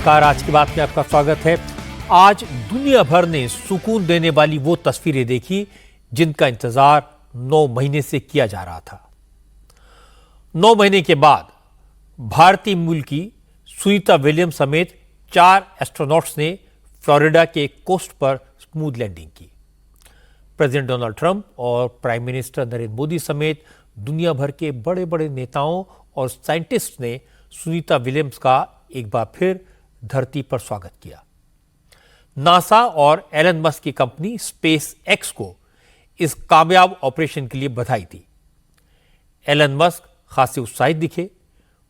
नमस्कार, आज की बात में आपका स्वागत है। आज दुनिया भर ने सुकून देने वाली वो तस्वीरें देखी जिनका इंतजार 9 महीने से किया जा रहा था। 9 महीने के बाद भारतीय मूल की सुनीता विलियम्स समेत 4 एस्ट्रोनॉट्स ने फ्लोरिडा के कोस्ट पर स्मूथ लैंडिंग की। प्रेसिडेंट डोनाल्ड ट्रंप और प्राइम मिनिस्टर नरेंद्र मोदी समेत दुनिया भर के बड़े बड़े नेताओं और साइंटिस्ट ने सुनीता विलियम्स का एक बार फिर धरती पर स्वागत किया। नासा और एलन मस्क की कंपनी स्पेस एक्स को इस कामयाब ऑपरेशन के लिए बधाई दी। एलन मस्क खासे उत्साहित दिखे।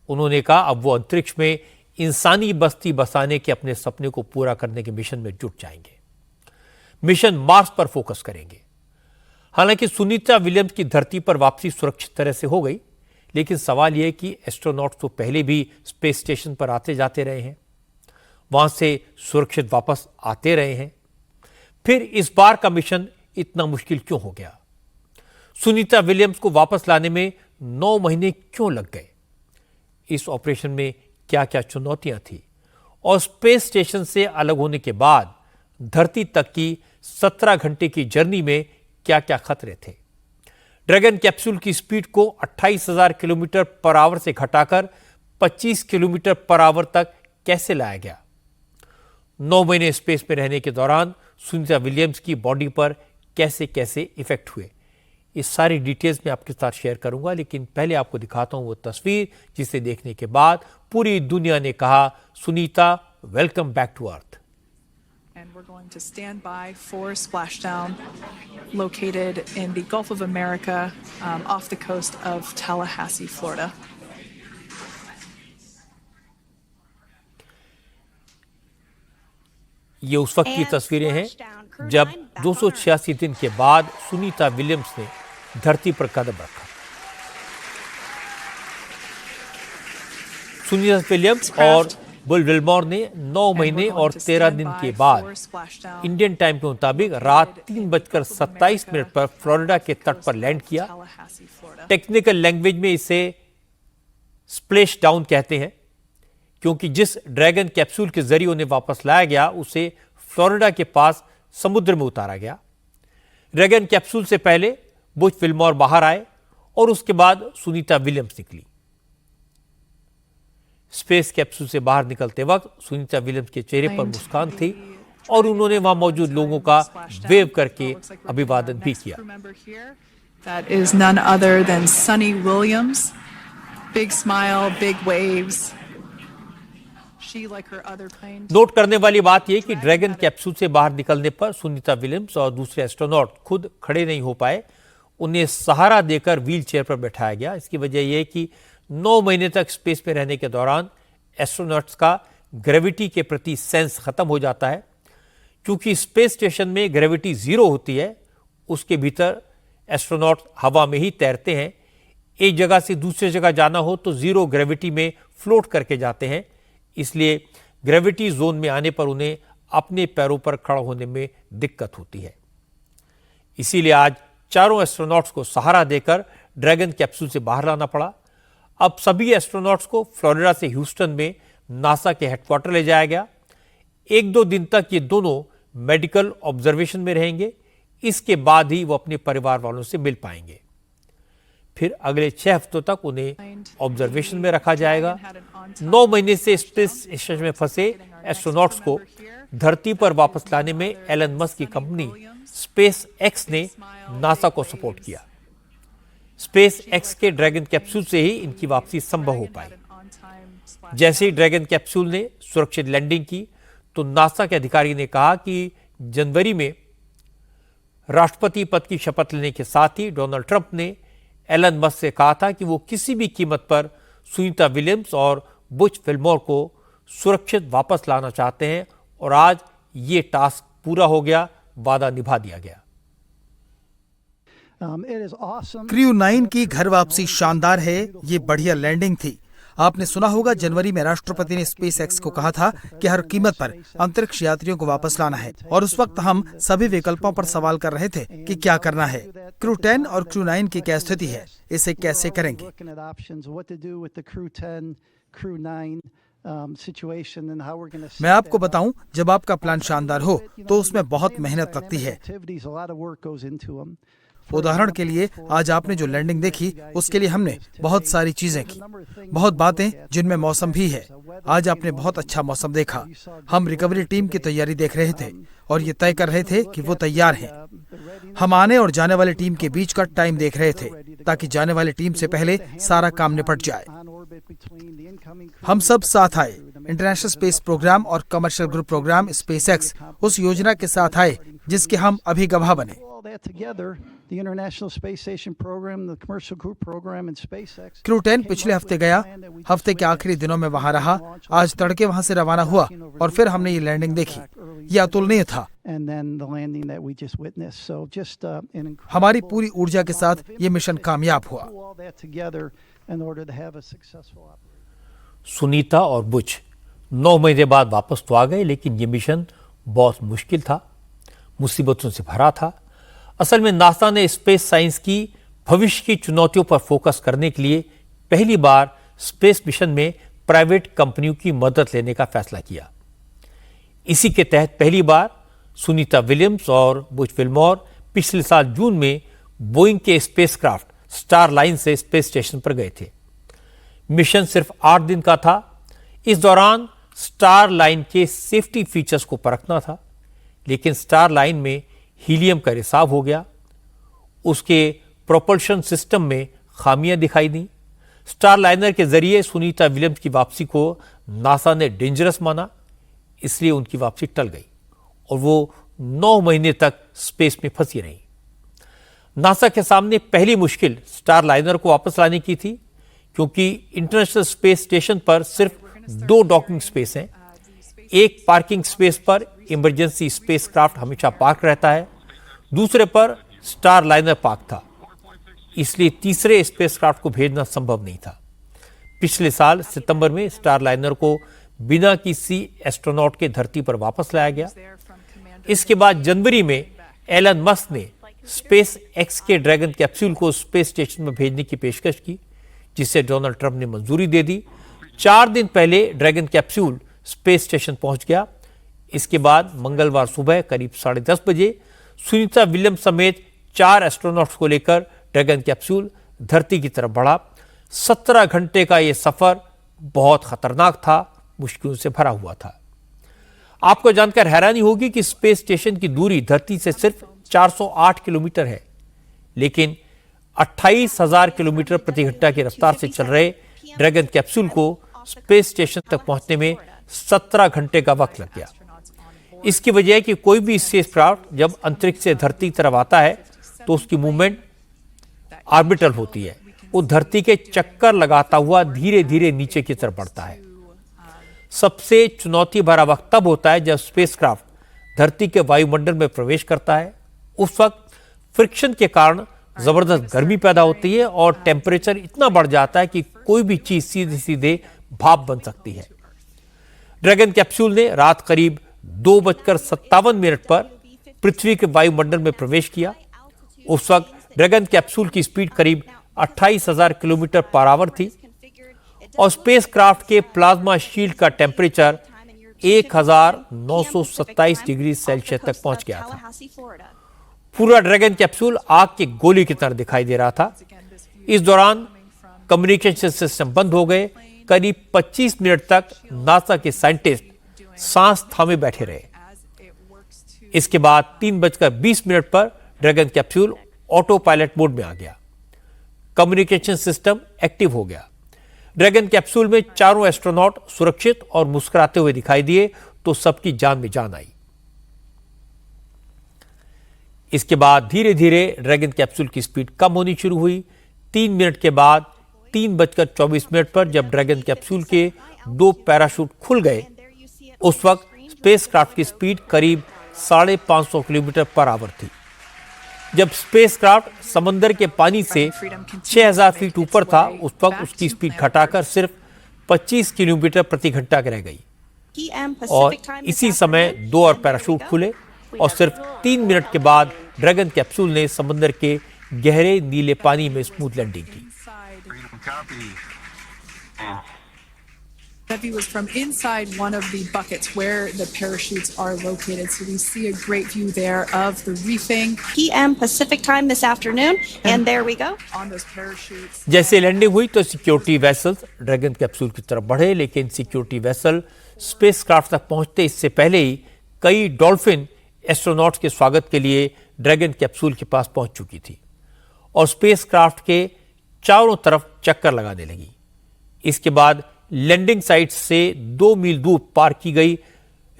उन्होंने कहा अब वो अंतरिक्ष में इंसानी बस्ती बसाने के अपने सपने को पूरा करने के मिशन में जुट जाएंगे। मिशन मार्स पर फोकस करेंगे। हालांकि सुनीता विलियम्स की धरती पर वापसी सुरक्षित तरह से हो गई, लेकिन सवाल यह कि एस्ट्रोनॉट्स तो पहले भी स्पेस स्टेशन पर आते जाते रहे हैं, वहां से सुरक्षित वापस आते रहे हैं, फिर इस बार का मिशन इतना मुश्किल क्यों हो गया? सुनीता विलियम्स को वापस लाने में 9 महीने क्यों लग गए? इस ऑपरेशन में क्या क्या चुनौतियां थी और स्पेस स्टेशन से अलग होने के बाद धरती तक की 17 घंटे की जर्नी में क्या क्या खतरे थे? ड्रैगन कैप्सूल की स्पीड को 28,000 किलोमीटर पर आवर से घटाकर 25 किलोमीटर पर आवर तक कैसे लाया गया? 9 महीने स्पेस में रहने के दौरान सुनीता विलियम्स की बॉडी पर कैसे कैसे इफेक्ट हुए, इस सारी डिटेल्स में आपके साथ शेयर करूंगा। लेकिन पहले आपको दिखाता हूं वो तस्वीर जिसे देखने के बाद पूरी दुनिया ने कहा, Sunita welcome back to Earth. And we're going to stand by for splashdown located in the Gulf of America off the coast of Tallahassee, Florida. ये उस वक्त की तस्वीरें हैं जब 286 दिन के बाद सुनीता विलियम्स ने धरती पर कदम रखा। सुनीता विलियम्स और बुल विल्मोर ने 9 महीने और 13 दिन के बाद इंडियन टाइम के मुताबिक रात 3:27 पर फ्लोरिडा के तट पर लैंड किया। टेक्निकल लैंग्वेज में इसे स्प्लैश डाउन कहते हैं, क्योंकि जिस ड्रैगन कैप्सूल के जरिए उन्हें वापस लाया गया उसे फ्लोरिडा के पास समुद्र में उतारा गया। ड्रैगन कैप्सूल से पहले बुच विल्मोर बाहर आए और उसके बाद सुनीता विलियम्स निकली। स्पेस कैप्सूल से बाहर निकलते वक्त सुनीता विलियम्स के चेहरे पर मुस्कान थी और उन्होंने वहां मौजूद लोगों का वेव करके अभिवादन भी किया। That is none other than Sunny Williams. Big smile, big waves. She, like her other planes. Note करने वाली बात यह कि ड्रैगन कैप्सूल से बाहर निकलने पर सुनीता विलियम्स और दूसरे एस्ट्रोनॉट खुद खड़े नहीं हो पाए। उन्हें सहारा देकर व्हील चेयर पर बैठाया गया। इसकी वजह यह कि 9 महीने तक स्पेस में रहने के दौरान एस्ट्रोनॉट्स का ग्रेविटी के प्रति सेंस खत्म हो जाता है। क्योंकि स्पेस स्टेशन में ग्रेविटी 0 होती है, उसके भीतर एस्ट्रोनॉट हवा में ही तैरते हैं। एक जगह से दूसरी जगह जाना हो तो 0 ग्रेविटी में फ्लोट करके जाते हैं। इसलिए ग्रेविटी जोन में आने पर उन्हें अपने पैरों पर खड़ा होने में दिक्कत होती है। इसीलिए आज चारों एस्ट्रोनॉट्स को सहारा देकर ड्रैगन कैप्सूल से बाहर लाना पड़ा। अब सभी एस्ट्रोनॉट्स को फ्लोरिडा से ह्यूस्टन में नासा के हेडक्वार्टर ले जाया गया। 1-2 दिन तक ये दोनों मेडिकल ऑब्जर्वेशन में रहेंगे। इसके बाद ही वो अपने परिवार वालों से मिल पाएंगे। फिर अगले 6 हफ्तों तक उन्हें ऑब्जर्वेशन में रखा जाएगा। 9 महीने से स्पेस स्टेशन में फंसे एस्ट्रोनॉट्स को धरती पर वापस लाने में एलन मस्क की कंपनी स्पेस एक्स ने नासा को सपोर्ट किया। स्पेस एक्स के ड्रैगन कैप्सूल से ही इनकी वापसी संभव हो पाई। जैसे ही ड्रैगन कैप्सूल ने सुरक्षित लैंडिंग की तो नासा के अधिकारी ने कहा कि जनवरी में राष्ट्रपति पद की शपथ लेने के साथ ही डोनाल्ड ट्रंप ने एलन मस्क से कहा था कि वो किसी भी कीमत पर सुनीता विलियम्स और बुच विल्मोर को सुरक्षित वापस लाना चाहते हैं और आज ये टास्क पूरा हो गया, वादा निभा दिया गया। क्रू 9 की घर वापसी शानदार है। ये बढ़िया लैंडिंग थी। आपने सुना होगा जनवरी में राष्ट्रपति ने स्पेस एक्स को कहा था कि हर कीमत पर अंतरिक्ष यात्रियों को वापस लाना है और उस वक्त हम सभी विकल्पों पर सवाल कर रहे थे कि क्या करना है। क्रू 10 और क्रू 9 की क्या स्थिति है, इसे कैसे करेंगे? situation and how we're going to. मैं आपको बताऊं, जब आपका प्लान शानदार हो तो उसमें बहुत मेहनत लगती है। Activities, a lot of work goes into them. उदाहरण के लिए आज आपने जो लैंडिंग देखी उसके लिए हमने बहुत सारी चीजें की, बहुत बातें जिनमें मौसम भी है। आज आपने बहुत अच्छा मौसम देखा। हम रिकवरी टीम की तैयारी देख रहे थे और ये तय कर रहे थे कि वो तैयार हैं। हम आने और जाने वाली टीम के बीच का टाइम देख रहे थे ताकि जाने वाली टीम से पहले सारा काम निपट जाए। हम सब साथ आए। इंटरनेशनल स्पेस प्रोग्राम और कमर्शियल ग्रुप प्रोग्राम स्पेसएक्स उस योजना के साथ आए जिसके हम अभी गवाह बने। All that together, the International Space Station program, the Commercial Group program, and SpaceX. Crew 10 पिछले हफ्ते गया, हफ्ते के आखिरी दिनों में वहां रहा। आज तड़के वहां से रवाना हुआ और फिर हमने ये लैंडिंग देखी। ये अतुलनीय था। And then the landing that we just witnessed. So just an incredible. हमारी पूरी ऊर्जा के साथ ये मिशन कामयाब हुआ। Pull all that together in order to have a successful operation. Sunita और बुच 9 महीने बाद वापस तो आ गए, लेकिन ये मिशन बहुत मुश्किल था, मुसीबतों से भरा था। असल में नासा ने स्पेस साइंस की भविष्य की चुनौतियों पर फोकस करने के लिए पहली बार स्पेस मिशन में प्राइवेट कंपनियों की मदद लेने का फैसला किया। इसी के तहत पहली बार सुनीता विलियम्स और बुच विल्मोर पिछले साल जून में बोइंग के स्पेसक्राफ्ट स्टार लाइन से स्पेस स्टेशन पर गए थे। मिशन सिर्फ 8 दिन का था। इस दौरान स्टार लाइन के सेफ्टी फीचर्स को परखना था, लेकिन स्टार लाइन में हीलियम का रिसाव हो गया। उसके प्रोपल्शन सिस्टम में खामियां दिखाई दी। स्टार लाइनर के जरिए सुनीता विलियम्स की वापसी को नासा ने डेंजरस माना, इसलिए उनकी वापसी टल गई और वो 9 महीने तक स्पेस में फंसी रही। नासा के सामने पहली मुश्किल स्टार लाइनर को वापस लाने की थी, क्योंकि इंटरनेशनल स्पेस स्टेशन पर सिर्फ 2 डॉकिंग स्पेस हैं। एक पार्किंग स्पेस पर इमरजेंसी स्पेसक्राफ्ट हमेशा पार्क रहता है, दूसरे पर स्टार लाइनर पार्क था, इसलिए तीसरे स्पेसक्राफ्ट को भेजना संभव नहीं था। पिछले साल सितंबर में स्टार लाइनर को बिना किसी एस्ट्रोनॉट के धरती पर वापस लाया गया। इसके बाद जनवरी में एलन मस्क ने स्पेस एक्स के ड्रैगन कैप्सूल को स्पेस स्टेशन में भेजने की पेशकश की, जिसे डोनाल्ड ट्रंप ने मंजूरी दे दी। 4 दिन पहले ड्रैगन कैप्सूल स्पेस स्टेशन पहुंच गया। इसके बाद मंगलवार सुबह करीब 10:30 बजे सुनीता विलियम्स समेत 4 एस्ट्रोनॉट्स को लेकर ड्रैगन कैप्सूल धरती की तरफ बढ़ा। 17 घंटे का यह सफर बहुत खतरनाक था, मुश्किलों से भरा हुआ था। आपको जानकर हैरानी होगी कि स्पेस स्टेशन की दूरी धरती से सिर्फ 408 किलोमीटर है, लेकिन 28,000 किलोमीटर प्रति घंटा की रफ्तार से चल रहे ड्रैगन कैप्सूल को स्पेस स्टेशन तक पहुंचने में 17 घंटे का वक्त लग गया। इसकी वजह है कि कोई भी स्पेसक्राफ्ट जब अंतरिक्ष से धरती की तरफ आता है तो उसकी मूवमेंट ऑर्बिटल होती है। वो धरती के चक्कर लगाता हुआ धीरे धीरे नीचे की तरफ बढ़ता है। सबसे चुनौती भरा वक्त तब होता है जब स्पेसक्राफ्ट धरती के वायुमंडल में प्रवेश करता है। उस वक्त फ्रिक्शन के कारण जबरदस्त गर्मी पैदा होती है और टेम्परेचर इतना बढ़ जाता है कि कोई भी चीज सीधे सीधे भाप बन सकती है। ड्रैगन कैप्सूल ने रात करीब 2:57 पर पृथ्वी के वायुमंडल में प्रवेश किया। उस वक्त ड्रैगन कैप्सूल की स्पीड करीब 28,000 किलोमीटर पर आवर थी और स्पेसक्राफ्ट के प्लाज्मा शील्ड का टेम्परेचर 1927 डिग्री सेल्सियस तक पहुंच गया था। पूरा ड्रैगन कैप्सूल आग की गोली की तरह दिखाई दे रहा था। इस दौरान कम्युनिकेशन सिस्टम बंद हो गए। करीब 25 मिनट तक नासा के साइंटिस्ट सांस थामे बैठे रहे। इसके बाद 3:20 पर dragon capsule auto pilot mode में आ गया। कम्युनिकेशन सिस्टम एक्टिव हो गया। ड्रैगन कैप्सूल में चारों एस्ट्रोनॉट सुरक्षित और मुस्कुराते हुए दिखाई दिए तो सबकी जान में जान आई। इसके बाद धीरे धीरे ड्रैगन कैप्सूल की स्पीड कम होनी शुरू हुई। 3 मिनट के बाद 3:24 पर जब ड्रैगन कैप्सूल के 2 पैराशूट खुल गए, उस वक्त स्पेसक्राफ्ट की स्पीड करीब 550 किलोमीटर पर आवर थी। जब स्पेसक्राफ्ट समंदर के पानी से 6000 फीट ऊपर था, उस वक्त उसकी स्पीड घटाकर सिर्फ 25 किलोमीटर प्रति घंटा रह गई और इसी समय 2 और पैराशूट खुले और सिर्फ 3 मिनट के बाद ड्रैगन कैप्सूल ने समंदर के गहरे नीले पानी में स्मूथ लैंडिंग की। That view is from inside one of the buckets where the parachutes are located. So we see a great view there of the reefing p.m. Pacific time this afternoon, and there we go. on those parachutes. जैसे landing हुई तो security vessels dragon capsule की तरफ बढ़े, लेकिन security vessel spacecraft तक पहुंचते इससे पहले ही कई डॉल्फिन एस्ट्रोनॉट्स के स्वागत के लिए ड्रैगन कैप्सूल के पास पहुंच चुकी थी और स्पेसक्राफ्ट के चारों तरफ चक्कर लगाने लगी। इसके बाद लैंडिंग साइट से 2 मील दूर पार की गई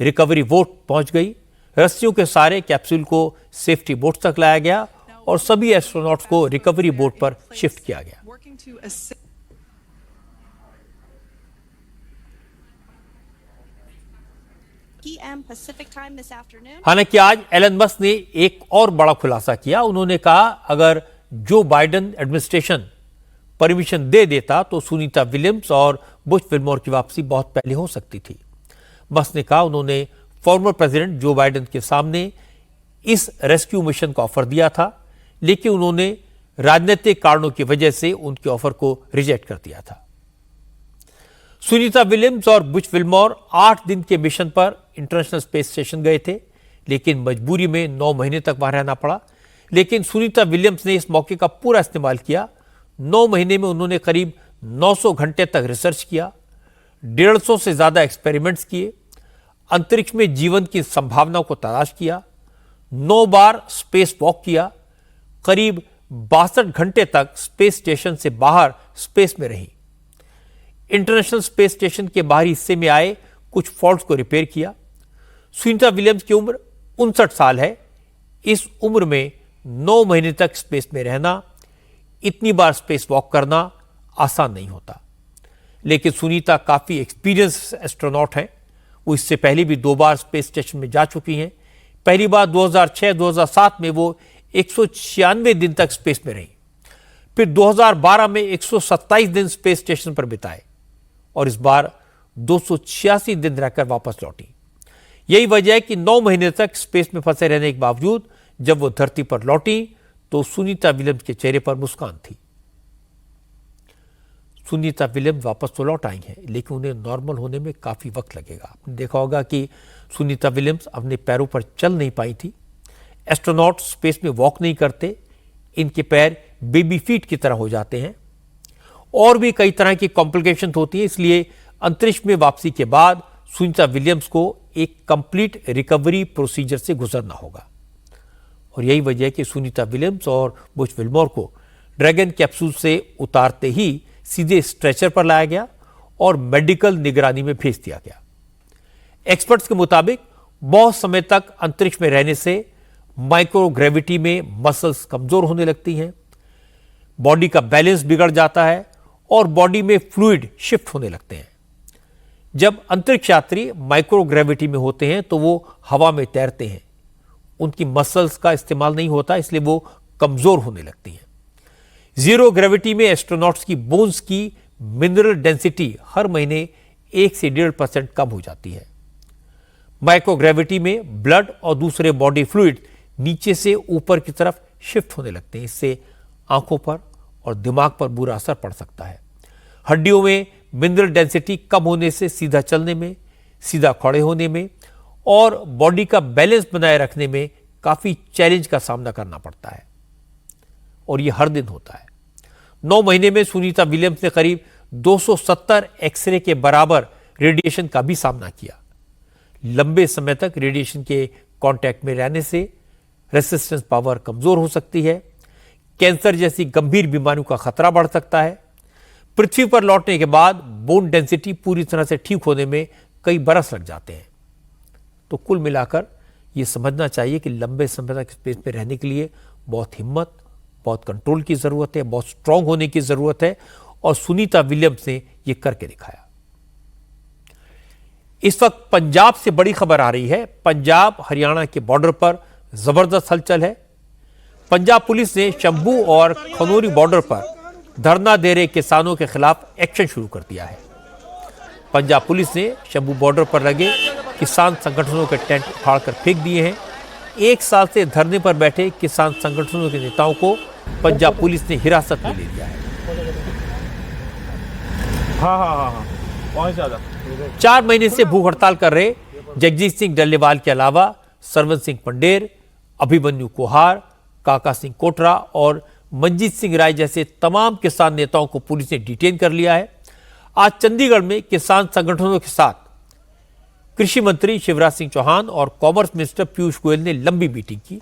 रिकवरी बोट पहुंच गई। रस्सियों के सहारे कैप्सूल को सेफ्टी बोट तक लाया गया और सभी एस्ट्रोनॉट्स को रिकवरी बोट पर शिफ्ट किया गया। Working to assist p.m. Pacific time this afternoon. हालांकि आज एलन मस्क ने एक और बड़ा खुलासा किया। उन्होंने कहा अगर जो बाइडेन एडमिनिस्ट्रेशन परमिशन दे देता तो सुनीता विलियम्स और बुश विल्मोर की वापसी बहुत पहले हो सकती थी। मस्क ने कहा उन्होंने फॉर्मर प्रेसिडेंट जो बाइडेन के सामने इस रेस्क्यू मिशन का ऑफर दिया था, लेकिन उन्होंने राजनीतिक कारणों की वजह से उनके ऑफर को रिजेक्ट कर दिया था। सुनीता विलियम्स और बुश विल्मोर 8 दिन के मिशन पर इंटरनेशनल स्पेस स्टेशन गए थे, लेकिन मजबूरी में 9 महीने तक वहां रहना पड़ा। लेकिन सुनीता विलियम्स ने इस मौके का पूरा इस्तेमाल किया। 9 महीने में उन्होंने करीब 900 घंटे तक रिसर्च किया, 150 से ज्यादा एक्सपेरिमेंट्स किए, अंतरिक्ष में जीवन की संभावनाओं को तलाश किया, 9 बार स्पेस वॉक किया, करीब 62 घंटे तक स्पेस स्टेशन से बाहर स्पेस में रही। इंटरनेशनल स्पेस स्टेशन के बाहरी हिस्से में आए कुछ फॉल्ट्स को रिपेयर किया। सुनीता विलियम्स की उम्र 59 साल है। इस उम्र में 9 महीने तक स्पेस में रहना, इतनी बार स्पेस वॉक करना आसान नहीं होता। लेकिन सुनीता काफी एक्सपीरियंस एस्ट्रोनॉट हैं। वो इससे पहले भी 2 बार स्पेस स्टेशन में जा चुकी हैं। पहली बार 2006-2007 में वो 196 दिन तक स्पेस में रही। फिर 2012 में 127 दिन स्पेस स्टेशन पर बिताए और इस बार 286 दिन रहकर वापस लौटी। यही वजह है कि 9 महीने तक स्पेस में फंसे रहने के बावजूद जब वो धरती पर लौटी तो सुनीता विलियम्स के चेहरे पर मुस्कान थी। सुनीता विलियम्स वापस तो लौट आई हैं, लेकिन उन्हें नॉर्मल होने में काफी वक्त लगेगा। आपने देखा होगा कि सुनीता विलियम्स अपने पैरों पर चल नहीं पाई थी। एस्ट्रोनॉट स्पेस में वॉक नहीं करते, इनके पैर बेबी फीट की तरह हो जाते हैं। और भी कई तरह की कॉम्प्लिकेशन होती है, इसलिए अंतरिक्ष में वापसी के बाद सुनीता विलियम्स को एक कंप्लीट रिकवरी प्रोसीजर से गुजरना होगा। और यही वजह है कि सुनीता विलियम्स और बुश विल्मोर को ड्रैगन कैप्सूल से उतारते ही सीधे स्ट्रेचर पर लाया गया और मेडिकल निगरानी में भेज दिया गया। एक्सपर्ट्स के मुताबिक बहुत समय तक अंतरिक्ष में रहने से माइक्रोग्रेविटी में मसल्स कमजोर होने लगती हैं, बॉडी का बैलेंस बिगड़ जाता है और बॉडी में फ्लूइड शिफ्ट होने लगते हैं। जब अंतरिक्ष यात्री माइक्रोग्रेविटी में होते हैं तो वो हवा में तैरते हैं, उनकी मसल्स का इस्तेमाल नहीं होता, इसलिए वो कमजोर होने लगती हैं। जीरो ग्रेविटी में एस्ट्रोनॉट्स की बोन्स की मिनरल डेंसिटी हर महीने 1 से 1.5% कम हो जाती है। माइक्रोग्रेविटी में ब्लड और दूसरे बॉडी फ्लूइड नीचे से ऊपर की तरफ शिफ्ट होने लगते हैं। इससे आंखों पर और दिमाग पर बुरा असर पड़ सकता है। हड्डियों में मिनरल डेंसिटी कम होने से सीधा चलने में, सीधा खड़े होने में और बॉडी का बैलेंस बनाए रखने में काफी चैलेंज का सामना करना पड़ता है और यह हर दिन होता है। 9 महीने में सुनीता विलियम्स ने करीब 270 एक्सरे के बराबर रेडिएशन का भी सामना किया। लंबे समय तक रेडिएशन के कांटेक्ट में रहने से रेसिस्टेंस पावर कमजोर हो सकती है। कैंसर जैसी गंभीर बीमारियों का खतरा बढ़ सकता है। पृथ्वी पर लौटने के बाद बोन डेंसिटी पूरी तरह से ठीक होने में कई बरस लग जाते हैं। तो कुल मिलाकर यह समझना चाहिए कि लंबे समय तक स्पेस में रहने के लिए बहुत हिम्मत, बहुत कंट्रोल की जरूरत है, बहुत स्ट्रांग होने की जरूरत है और सुनीता विलियम्स ने यह करके दिखाया। इस वक्त पंजाब से बड़ी खबर आ रही है। पंजाब हरियाणा के बॉर्डर पर जबरदस्त हलचल है। पंजाब पुलिस ने शंभू और खनौरी बॉर्डर पर धरना दे रहे किसानों के खिलाफ एक्शन शुरू कर दिया है। पंजाब पुलिस ने शंभू बॉर्डर पर लगे किसान संगठनों के टेंट उखाड़कर फेंक दिए हैं। 1 साल से धरने पर बैठे किसान संगठनों के नेताओं को पंजाब पुलिस ने हिरासत में ले लिया है। 4 महीने से भूख हड़ताल कर रहे जगजीत सिंह डल्लेवाल के अलावा सरवन सिंह पंडेर, अभिमन्यु कोहार, काका सिंह कोटरा और मंजीत सिंह राय जैसे तमाम किसान नेताओं को पुलिस ने डिटेन कर लिया है। आज चंडीगढ़ में किसान संगठनों के साथ कृषि मंत्री शिवराज सिंह चौहान और कॉमर्स मिनिस्टर पीयूष गोयल ने लंबी मीटिंग की।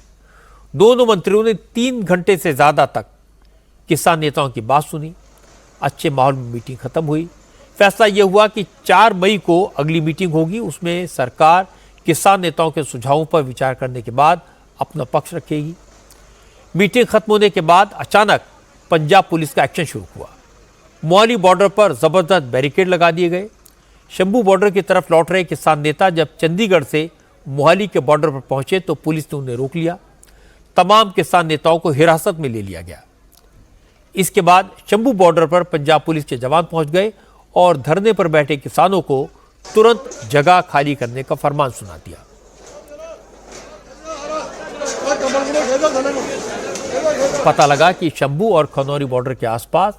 दोनों मंत्रियों ने 3 घंटे से ज्यादा तक किसान नेताओं की बात सुनी। अच्छे माहौल में मीटिंग खत्म हुई। फैसला यह हुआ कि 4 मई को अगली मीटिंग होगी। उसमें सरकार किसान नेताओं के सुझावों पर विचार करने के बाद अपना पक्ष रखेगी। मीटिंग खत्म होने के बाद अचानक पंजाब पुलिस का एक्शन शुरू हुआ। मोहाली बॉर्डर पर जबरदस्त बैरिकेड लगा दिए गए। शंभू बॉर्डर की तरफ लौट रहे किसान नेता जब चंडीगढ़ से मोहाली के बॉर्डर पर पहुंचे तो पुलिस ने उन्हें रोक लिया। तमाम किसान नेताओं को हिरासत में ले लिया गया। इसके बाद शंभू बॉर्डर पर पंजाब पुलिस के जवान पहुंच गए और धरने पर बैठे किसानों को तुरंत जगह खाली करने का फरमान सुना दिया। पता लगा कि शंभू और खनौरी बॉर्डर के आसपास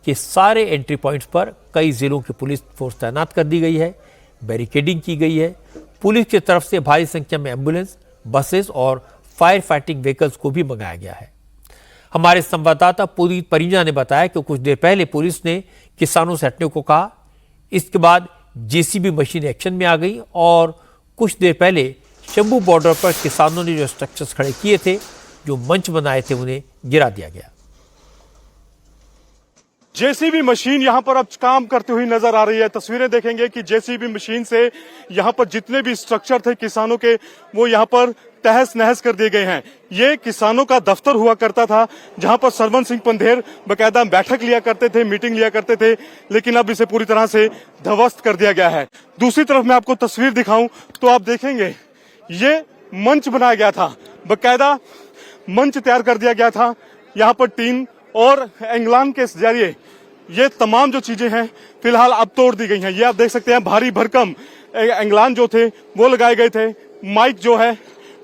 के सारे एंट्री पॉइंट्स पर कई जिलों की पुलिस फोर्स तैनात कर दी गई है। बैरिकेडिंग की गई है। पुलिस की तरफ से भारी संख्या में एम्बुलेंस, बसेस और फायर फाइटिंग व्हीकल्स को भी मंगाया गया है। हमारे संवाददाता पुनीत परिंजा ने बताया कि कुछ देर पहले पुलिस ने किसानों से हटने को कहा। इसके बाद जेसीबी मशीन एक्शन में आ गई और कुछ देर पहले शंभू बॉर्डर पर किसानों ने जो स्ट्रक्चर्स खड़े किए थे, जो मंच बनाए थे, उन्हें गिरा दिया गया। जेसीबी मशीन यहां पर अब काम करती हुई नजर आ रही है। तस्वीरें देखेंगे कि जेसीबी मशीन से यहां पर जितने भी स्ट्रक्चर थे किसानों के, वो यहां पर तहस नहस कर दिए गए हैं। ये किसानों का दफ्तर हुआ करता था जहां पर सरवन सिंह पंडेर बकायदा बैठक लिया करते थे, मीटिंग लिया करते थे, लेकिन अब इसे पूरी तरह से ध्वस्त कर दिया गया है। दूसरी तरफ मैं आपको तस्वीर दिखाऊं तो आप देखेंगे ये मंच बनाया गया था, बकायदा मंच तैयार कर दिया गया था। यहाँ पर टीन और एंगलान के जरिए ये तमाम जो चीजें हैं फिलहाल अब तोड़ दी गई हैं। ये आप देख सकते हैं भारी भरकम एंगलान जो थे वो लगाए गए थे। माइक जो है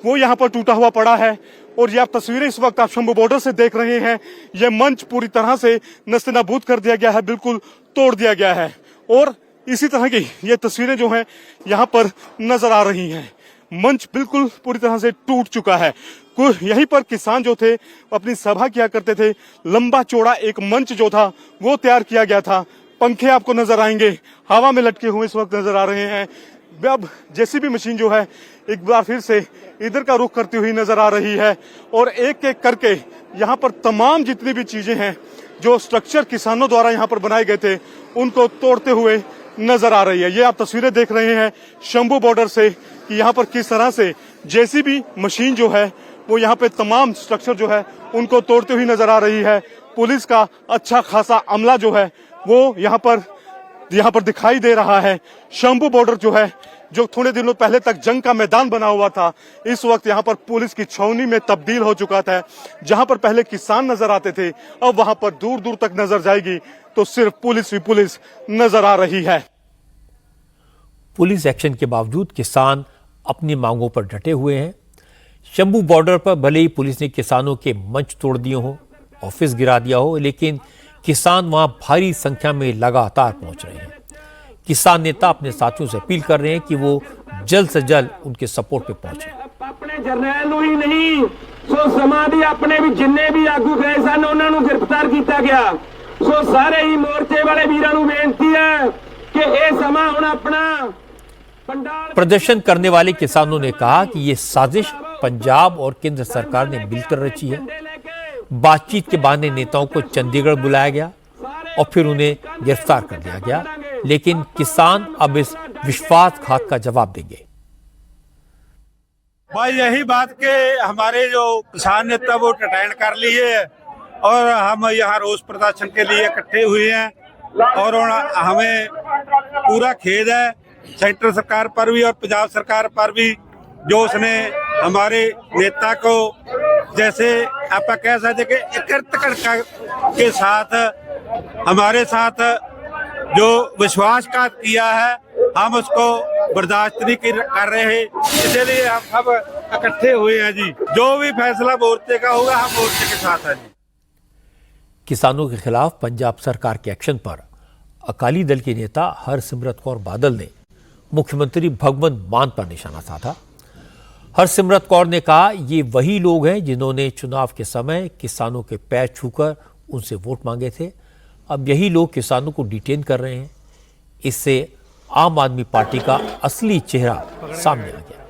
वो यहाँ पर टूटा हुआ पड़ा है और ये आप तस्वीरें इस वक्त आप शंभू बॉर्डर से देख रहे हैं। ये मंच पूरी तरह से नस्तेनाबूद कर दिया गया है, बिल्कुल तोड़ दिया गया है और इसी तरह की ये तस्वीरें जो हैं यहाँ पर नजर आ रही हैं। मंच बिल्कुल पूरी तरह से टूट चुका है। यहीं पर किसान जो थे अपनी सभा किया करते थे। लंबा चौड़ा एक मंच जो था वो तैयार किया गया था। पंखे आपको नजर आएंगे हवा में लटके हुए इस वक्त नजर आ रहे हैं। अब जेसीबी मशीन जो है एक बार फिर से इधर का रुख करती हुई नजर आ रही है और एक एक करके यहाँ पर तमाम जितनी भी चीजें हैं जो स्ट्रक्चर किसानों द्वारा यहाँ पर बनाए गए थे उनको तोड़ते हुए नजर आ रही है। ये आप तस्वीरें देख रहे हैं शंभू बॉर्डर से कि यहाँ पर किस तरह से जेसीबी मशीन जो है वो यहाँ पे तमाम स्ट्रक्चर जो है उनको तोड़ते हुई नजर आ रही है। पुलिस का अच्छा खासा अमला जो है वो यहाँ पर दिखाई दे रहा है। शंभू बॉर्डर जो है, जो थोड़े दिनों पहले तक जंग का मैदान बना हुआ था, इस वक्त यहाँ पर पुलिस की छावनी में तब्दील हो चुका था। जहां पर पहले किसान नजर आते थे अब वहां पर दूर दूर तक नजर जाएगी तो सिर्फ पुलिस ही पुलिस नजर आ रही है। पुलिस एक्शन के बावजूद किसान अपनी मांगों पर डटे हुए हैं। शंभू बॉर्डर पर भले ही पुलिस ने किसानों के मंच तोड़ दिए हो, ऑफिस गिरा दिया हो, लेकिन किसान वहां भारी संख्या में लगातार पहुंच रहे हैं। किसान नेता अपने साथियों से अपील कर रहे हैं कि वो जल्द से जल्द उनके सपोर्ट पे पहुंचे। अपने जरनैल ही नहीं सो समाधि अपने भी जिन्ने भी आगू गए सन उन्हां नूं गिरफ्तार किया गया। सो सारे ही मोर्चे वाले वीरां नूं बेनती है कि यह समा हुण अपना प्रदर्शन करने वाले किसानों ने कहा कि यह साजिश पंजाब और केंद्र सरकार ने मिलकर रची है। बातचीत के बहाने नेताओं को चंडीगढ़ बुलाया गया और फिर उन्हें गिरफ्तार कर लिया गया, लेकिन किसान अब इस विश्वासघात का जवाब देंगे। भाई यही बात के हमारे जो किसान नेता वो डिटेन कर लिए और हम यहाँ रोष प्रदर्शन के लिए इकट्ठे हुए हैं और हमें पूरा खेद है सेंट्रल सरकार पर भी और पंजाब सरकार पर भी, जो उसने हमारे नेता को जैसे आप कह सकते कि एकत्रित के साथ हमारे साथ जो विश्वासघात किया है हम उसको बर्दाश्त नहीं कर रहे, इसलिए हम सब इकट्ठे हुए हैं जी। जो भी फैसला मोर्चे का होगा हम मोर्चे के साथ हैं जी। किसानों के खिलाफ पंजाब सरकार के एक्शन पर अकाली दल के नेता हरसिमरत कौर बादल ने मुख्यमंत्री भगवंत मान पर निशाना साधा। हरसिमरत कौर ने कहा, ये वही लोग हैं जिन्होंने चुनाव के समय किसानों के पैर छूकर उनसे वोट मांगे थे। अब यही लोग किसानों को डिटेन कर रहे हैं। इससे आम आदमी पार्टी का असली चेहरा सामने आ गया।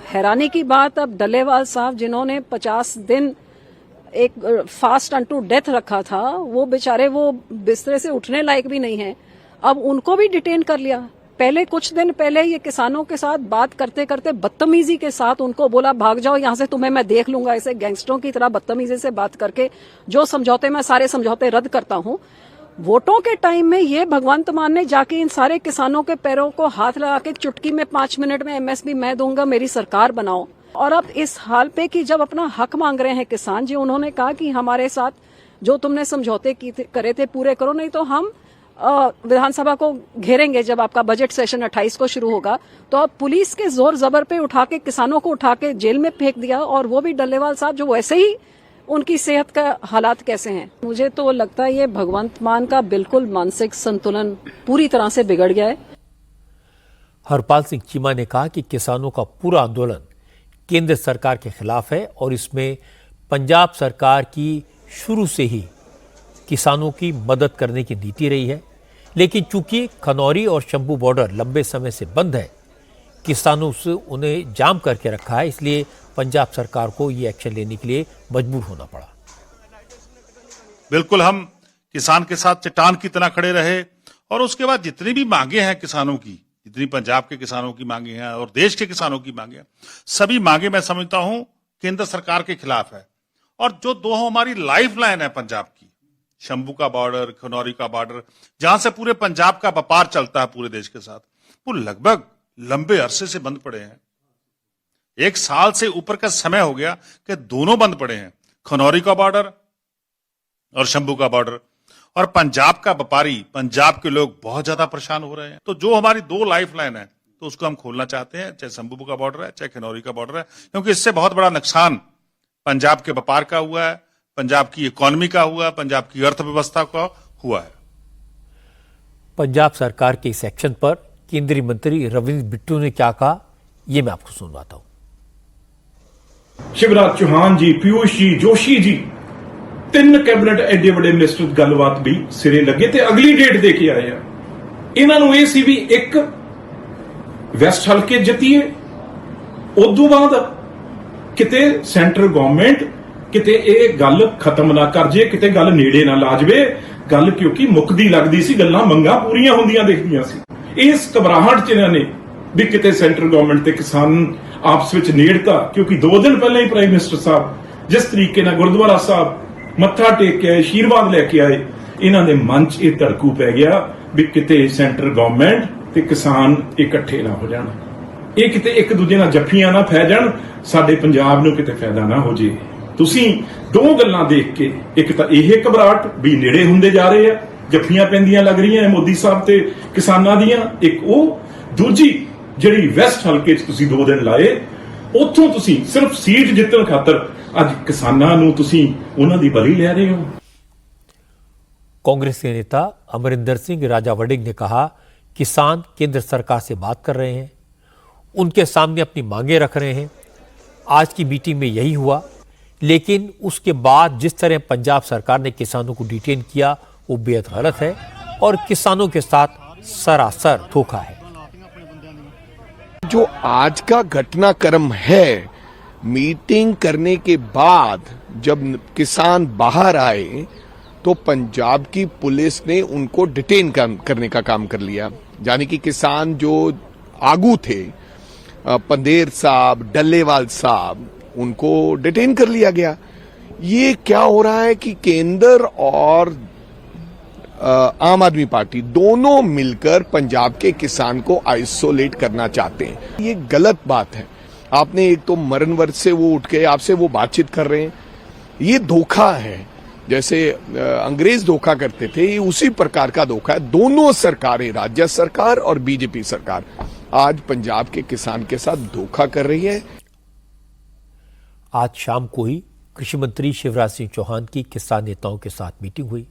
हैरानी की बात, अब डल्लेवाल साहब जिन्होंने 50 दिन एक फास्ट अनटू डेथ रखा था, वो बेचारे वो बिस्तरे से उठने लायक भी नहीं है, अब उनको भी डिटेन कर लिया। पहले कुछ दिन पहले ये किसानों के साथ बात करते करते बदतमीजी के साथ उनको बोला भाग जाओ यहाँ से, तुम्हें मैं देख लूंगा। ऐसे गैंगस्टरों की तरह बदतमीजी से बात करके जो समझौते, मैं सारे समझौते रद्द करता हूँ। वोटों के टाइम में ये भगवंत मान ने जाके इन सारे किसानों के पैरों को हाथ लगा के चुटकी में 5 मिनट में एमएसपी मैं दूंगा, मेरी सरकार बनाओ। और अब इस हाल पे कि जब अपना हक मांग रहे हैं किसान जी, उन्होंने कहा कि हमारे साथ जो तुमने समझौते करे थे पूरे करो, नहीं तो हम विधानसभा को घेरेंगे। जब आपका बजट सेशन 28 को शुरू होगा, तो अब पुलिस के जोर जबर पे उठा के किसानों को उठा के जेल में फेंक दिया, और वो भी डल्लेवाल साहब जो वैसे ही उनकी सेहत का हालात कैसे हैं। मुझे तो लगता है ये भगवंत मान का बिल्कुल मानसिक संतुलन पूरी तरह से बिगड़ गया है। हरपाल सिंह चीमा ने कहा कि किसानों का पूरा आंदोलन केंद्र सरकार के खिलाफ है और इसमें पंजाब सरकार की शुरू से ही किसानों की मदद करने की नीति रही है, लेकिन चूंकि खनौरी और शंभू बॉर्डर लंबे समय से बंद है, किसानों से उन्हें जाम करके रखा है, इसलिए पंजाब सरकार को ये एक्शन लेने के लिए मजबूर होना पड़ा। बिल्कुल हम किसान के साथ चट्टान की तरह खड़े रहे और उसके बाद जितनी भी मांगे हैं किसानों की, जितनी पंजाब के किसानों की मांगे हैं और देश के किसानों की मांगे हैं, सभी मांगे मैं समझता हूं केंद्र सरकार के खिलाफ है। और जो दो हमारी लाइफ लाइन है पंजाब की, शंभू का बॉर्डर, खनौरी का बॉर्डर, जहां से पूरे पंजाब का व्यापार चलता है पूरे देश के साथ, वो लगभग लंबे अरसे से बंद पड़े हैं। 1 साल से ऊपर का समय हो गया कि दोनों बंद पड़े हैं, खनौरी का बॉर्डर और शंभू का बॉर्डर। और पंजाब का व्यापारी, पंजाब के लोग बहुत ज्यादा परेशान हो रहे हैं। तो जो हमारी 2 लाइफ लाइन है, तो उसको हम खोलना चाहते हैं, चाहे शंभू का बॉर्डर है चाहे खनौरी का बॉर्डर है, क्योंकि इससे बहुत बड़ा नुकसान पंजाब के व्यापार का हुआ है, पंजाब की इकोनॉमी का हुआ है, पंजाब की अर्थव्यवस्था का हुआ है। पंजाब सरकार के इस एक्शन पर केंद्रीय मंत्री रविंद्र बिट्टू ने क्या कहा, ये मैं आपको सुनवाता हूं। शिवराज चौहान जी, पीयूष जी, जोशी जी, 3 कैबिनेट एडे बड़े मिनिस्टर गलबात भी सिरे लगे ते अगली डेट दे के आए हैं। इन्हां नूं इह सी भी एक वैस्ट हल्के जितीए, उदों बाद किते सेंट्रल गवर्नमेंट किते ਇਹ ਗੱਲ ਖਤਮ ਨਾ ਕਰ ਜੇ, ਕਿਤੇ ਗੱਲ ਨੇੜੇ ਨਾ ਲਾ ਜਵੇ। ਗੱਲ ਕਿਉਂਕਿ ਮੁੱਕਦੀ ਲੱਗਦੀ ਸੀ, ਗੱਲਾਂ ਮੰਗਾਂ ਪੂਰੀਆਂ ਹੁੰਦੀਆਂ ਦਿਖਦੀਆਂ ਸੀ। ਇਸ ਘਬਰਾਹਟ ਚ ਇਹਨਾਂ ਨੇ ਵੀ ਕਿਤੇ ਸੈਂਟਰਲ ਗਵਰਨਮੈਂਟ ਤੇ ਕਿਸਾਨ ਆਪਸ ਵਿੱਚ ਨੇੜਤਾ, ਕਿਉਂਕਿ 2 ਦਿਨ ਪਹਿਲਾਂ ਹੀ ਪ੍ਰਾਈਮ ਮਿਨਿਸਟਰ ਸਾਹਿਬ ਜਿਸ ਤਰੀਕੇ ਨਾਲ ਗੁਰਦੁਆਰਾ ਸਾਹਿਬ ਮੱਥਾ ਟੇਕ ਕੇ ਆਏ, ਆਸ਼ੀਰਵਾਦ ਲੈ ਕੇ ਆਏ, ਇਹਨਾਂ ਦੇ ਮਨ 'ਚ ਇਹ ਧੜਕੂ ਪੈ ਗਿਆ ਵੀ ਕਿਤੇ ਸੈਂਟਰਲ ਗਵਰਨਮੈਂਟ ਤੇ ਕਿਸਾਨ ਇਕੱਠੇ ਨਾ ਹੋ ਜਾਣ, ਇਹ ਕਿਤੇ ਇੱਕ ਦੂਜੇ ਨਾਲ ਜੱਫੀਆਂ ਨਾ ਫੈ ਜਾਣ, ਸਾਡੇ ਪੰਜਾਬ ਨੂੰ ਕਿਤੇ ਫਾਇਦਾ ਨਾ ਹੋ ਜੇ। ਤੁਸੀਂ 2 ਗੱਲਾਂ ਦੇਖ ਕੇ, ਇੱਕ ਤਾਂ ਇਹ ਘਬਰਾਹਟ ਵੀ ਨੇੜੇ ਹੁੰਦੇ ਜਾ ਰਹੇ ਆ, ਜੱਫੀਆਂ ਪੈਂਦੀਆਂ ਲੱਗ ਰਹੀਆਂ ਮੋਦੀ ਸਾਹਿਬ ਤੇ ਕਿਸਾਨਾਂ ਦੀਆਂ, ਇੱਕ ਉਹ, ਦੂਜੀ ਜਿਹੜੀ ਵੈਸਟ ਹਲਕੇ 'ਚ ਤੁਸੀਂ 2 ਦਿਨ ਲਾਏ, ਉੱਥੋਂ ਤੁਸੀਂ ਸਿਰਫ ਸੀਟ ਜਿੱਤਣ ਖਾਤਰ ਅੱਜ ਕਿਸਾਨਾਂ ਨੂੰ ਤੁਸੀਂ ਉਹਨਾਂ ਦੀ ਬਲੀ ਲੈ ਰਹੇ ਹੋ। कांग्रेस के नेता अमरिंदर सिंह राजा वड़िंग ने कहा, किसान केंद्र सरकार से बात कर रहे हैं, उनके सामने अपनी मांगे रख रहे हैं। आज की मीटिंग में यही हुआ, लेकिन उसके बाद जिस तरह पंजाब सरकार ने किसानों को डिटेन किया वो बेहद गलत है और किसानों के साथ सरासर धोखा है। जो आज का घटनाक्रम है, मीटिंग करने के बाद जब किसान बाहर आए तो पंजाब की पुलिस ने उनको डिटेन करने का काम कर लिया। यानी कि किसान जो आगू थे, पंदेर साहब, डल्लेवाल साहब, उनको डिटेन कर लिया गया। ये क्या हो रहा है कि केंद्र और आम आदमी पार्टी दोनों मिलकर पंजाब के किसान को आइसोलेट करना चाहते हैं। ये गलत बात है। आपने एक तो मरण वर्ग से वो उठ के आपसे वो बातचीत कर रहे हैं, ये धोखा है। जैसे अंग्रेज धोखा करते थे, ये उसी प्रकार का धोखा है। दोनों सरकारें, राज्य सरकार और बीजेपी सरकार, आज पंजाब के किसान के साथ धोखा कर रही है। आज शाम को ही कृषि मंत्री शिवराज सिंह चौहान की किसान नेताओं के साथ मीटिंग हुई।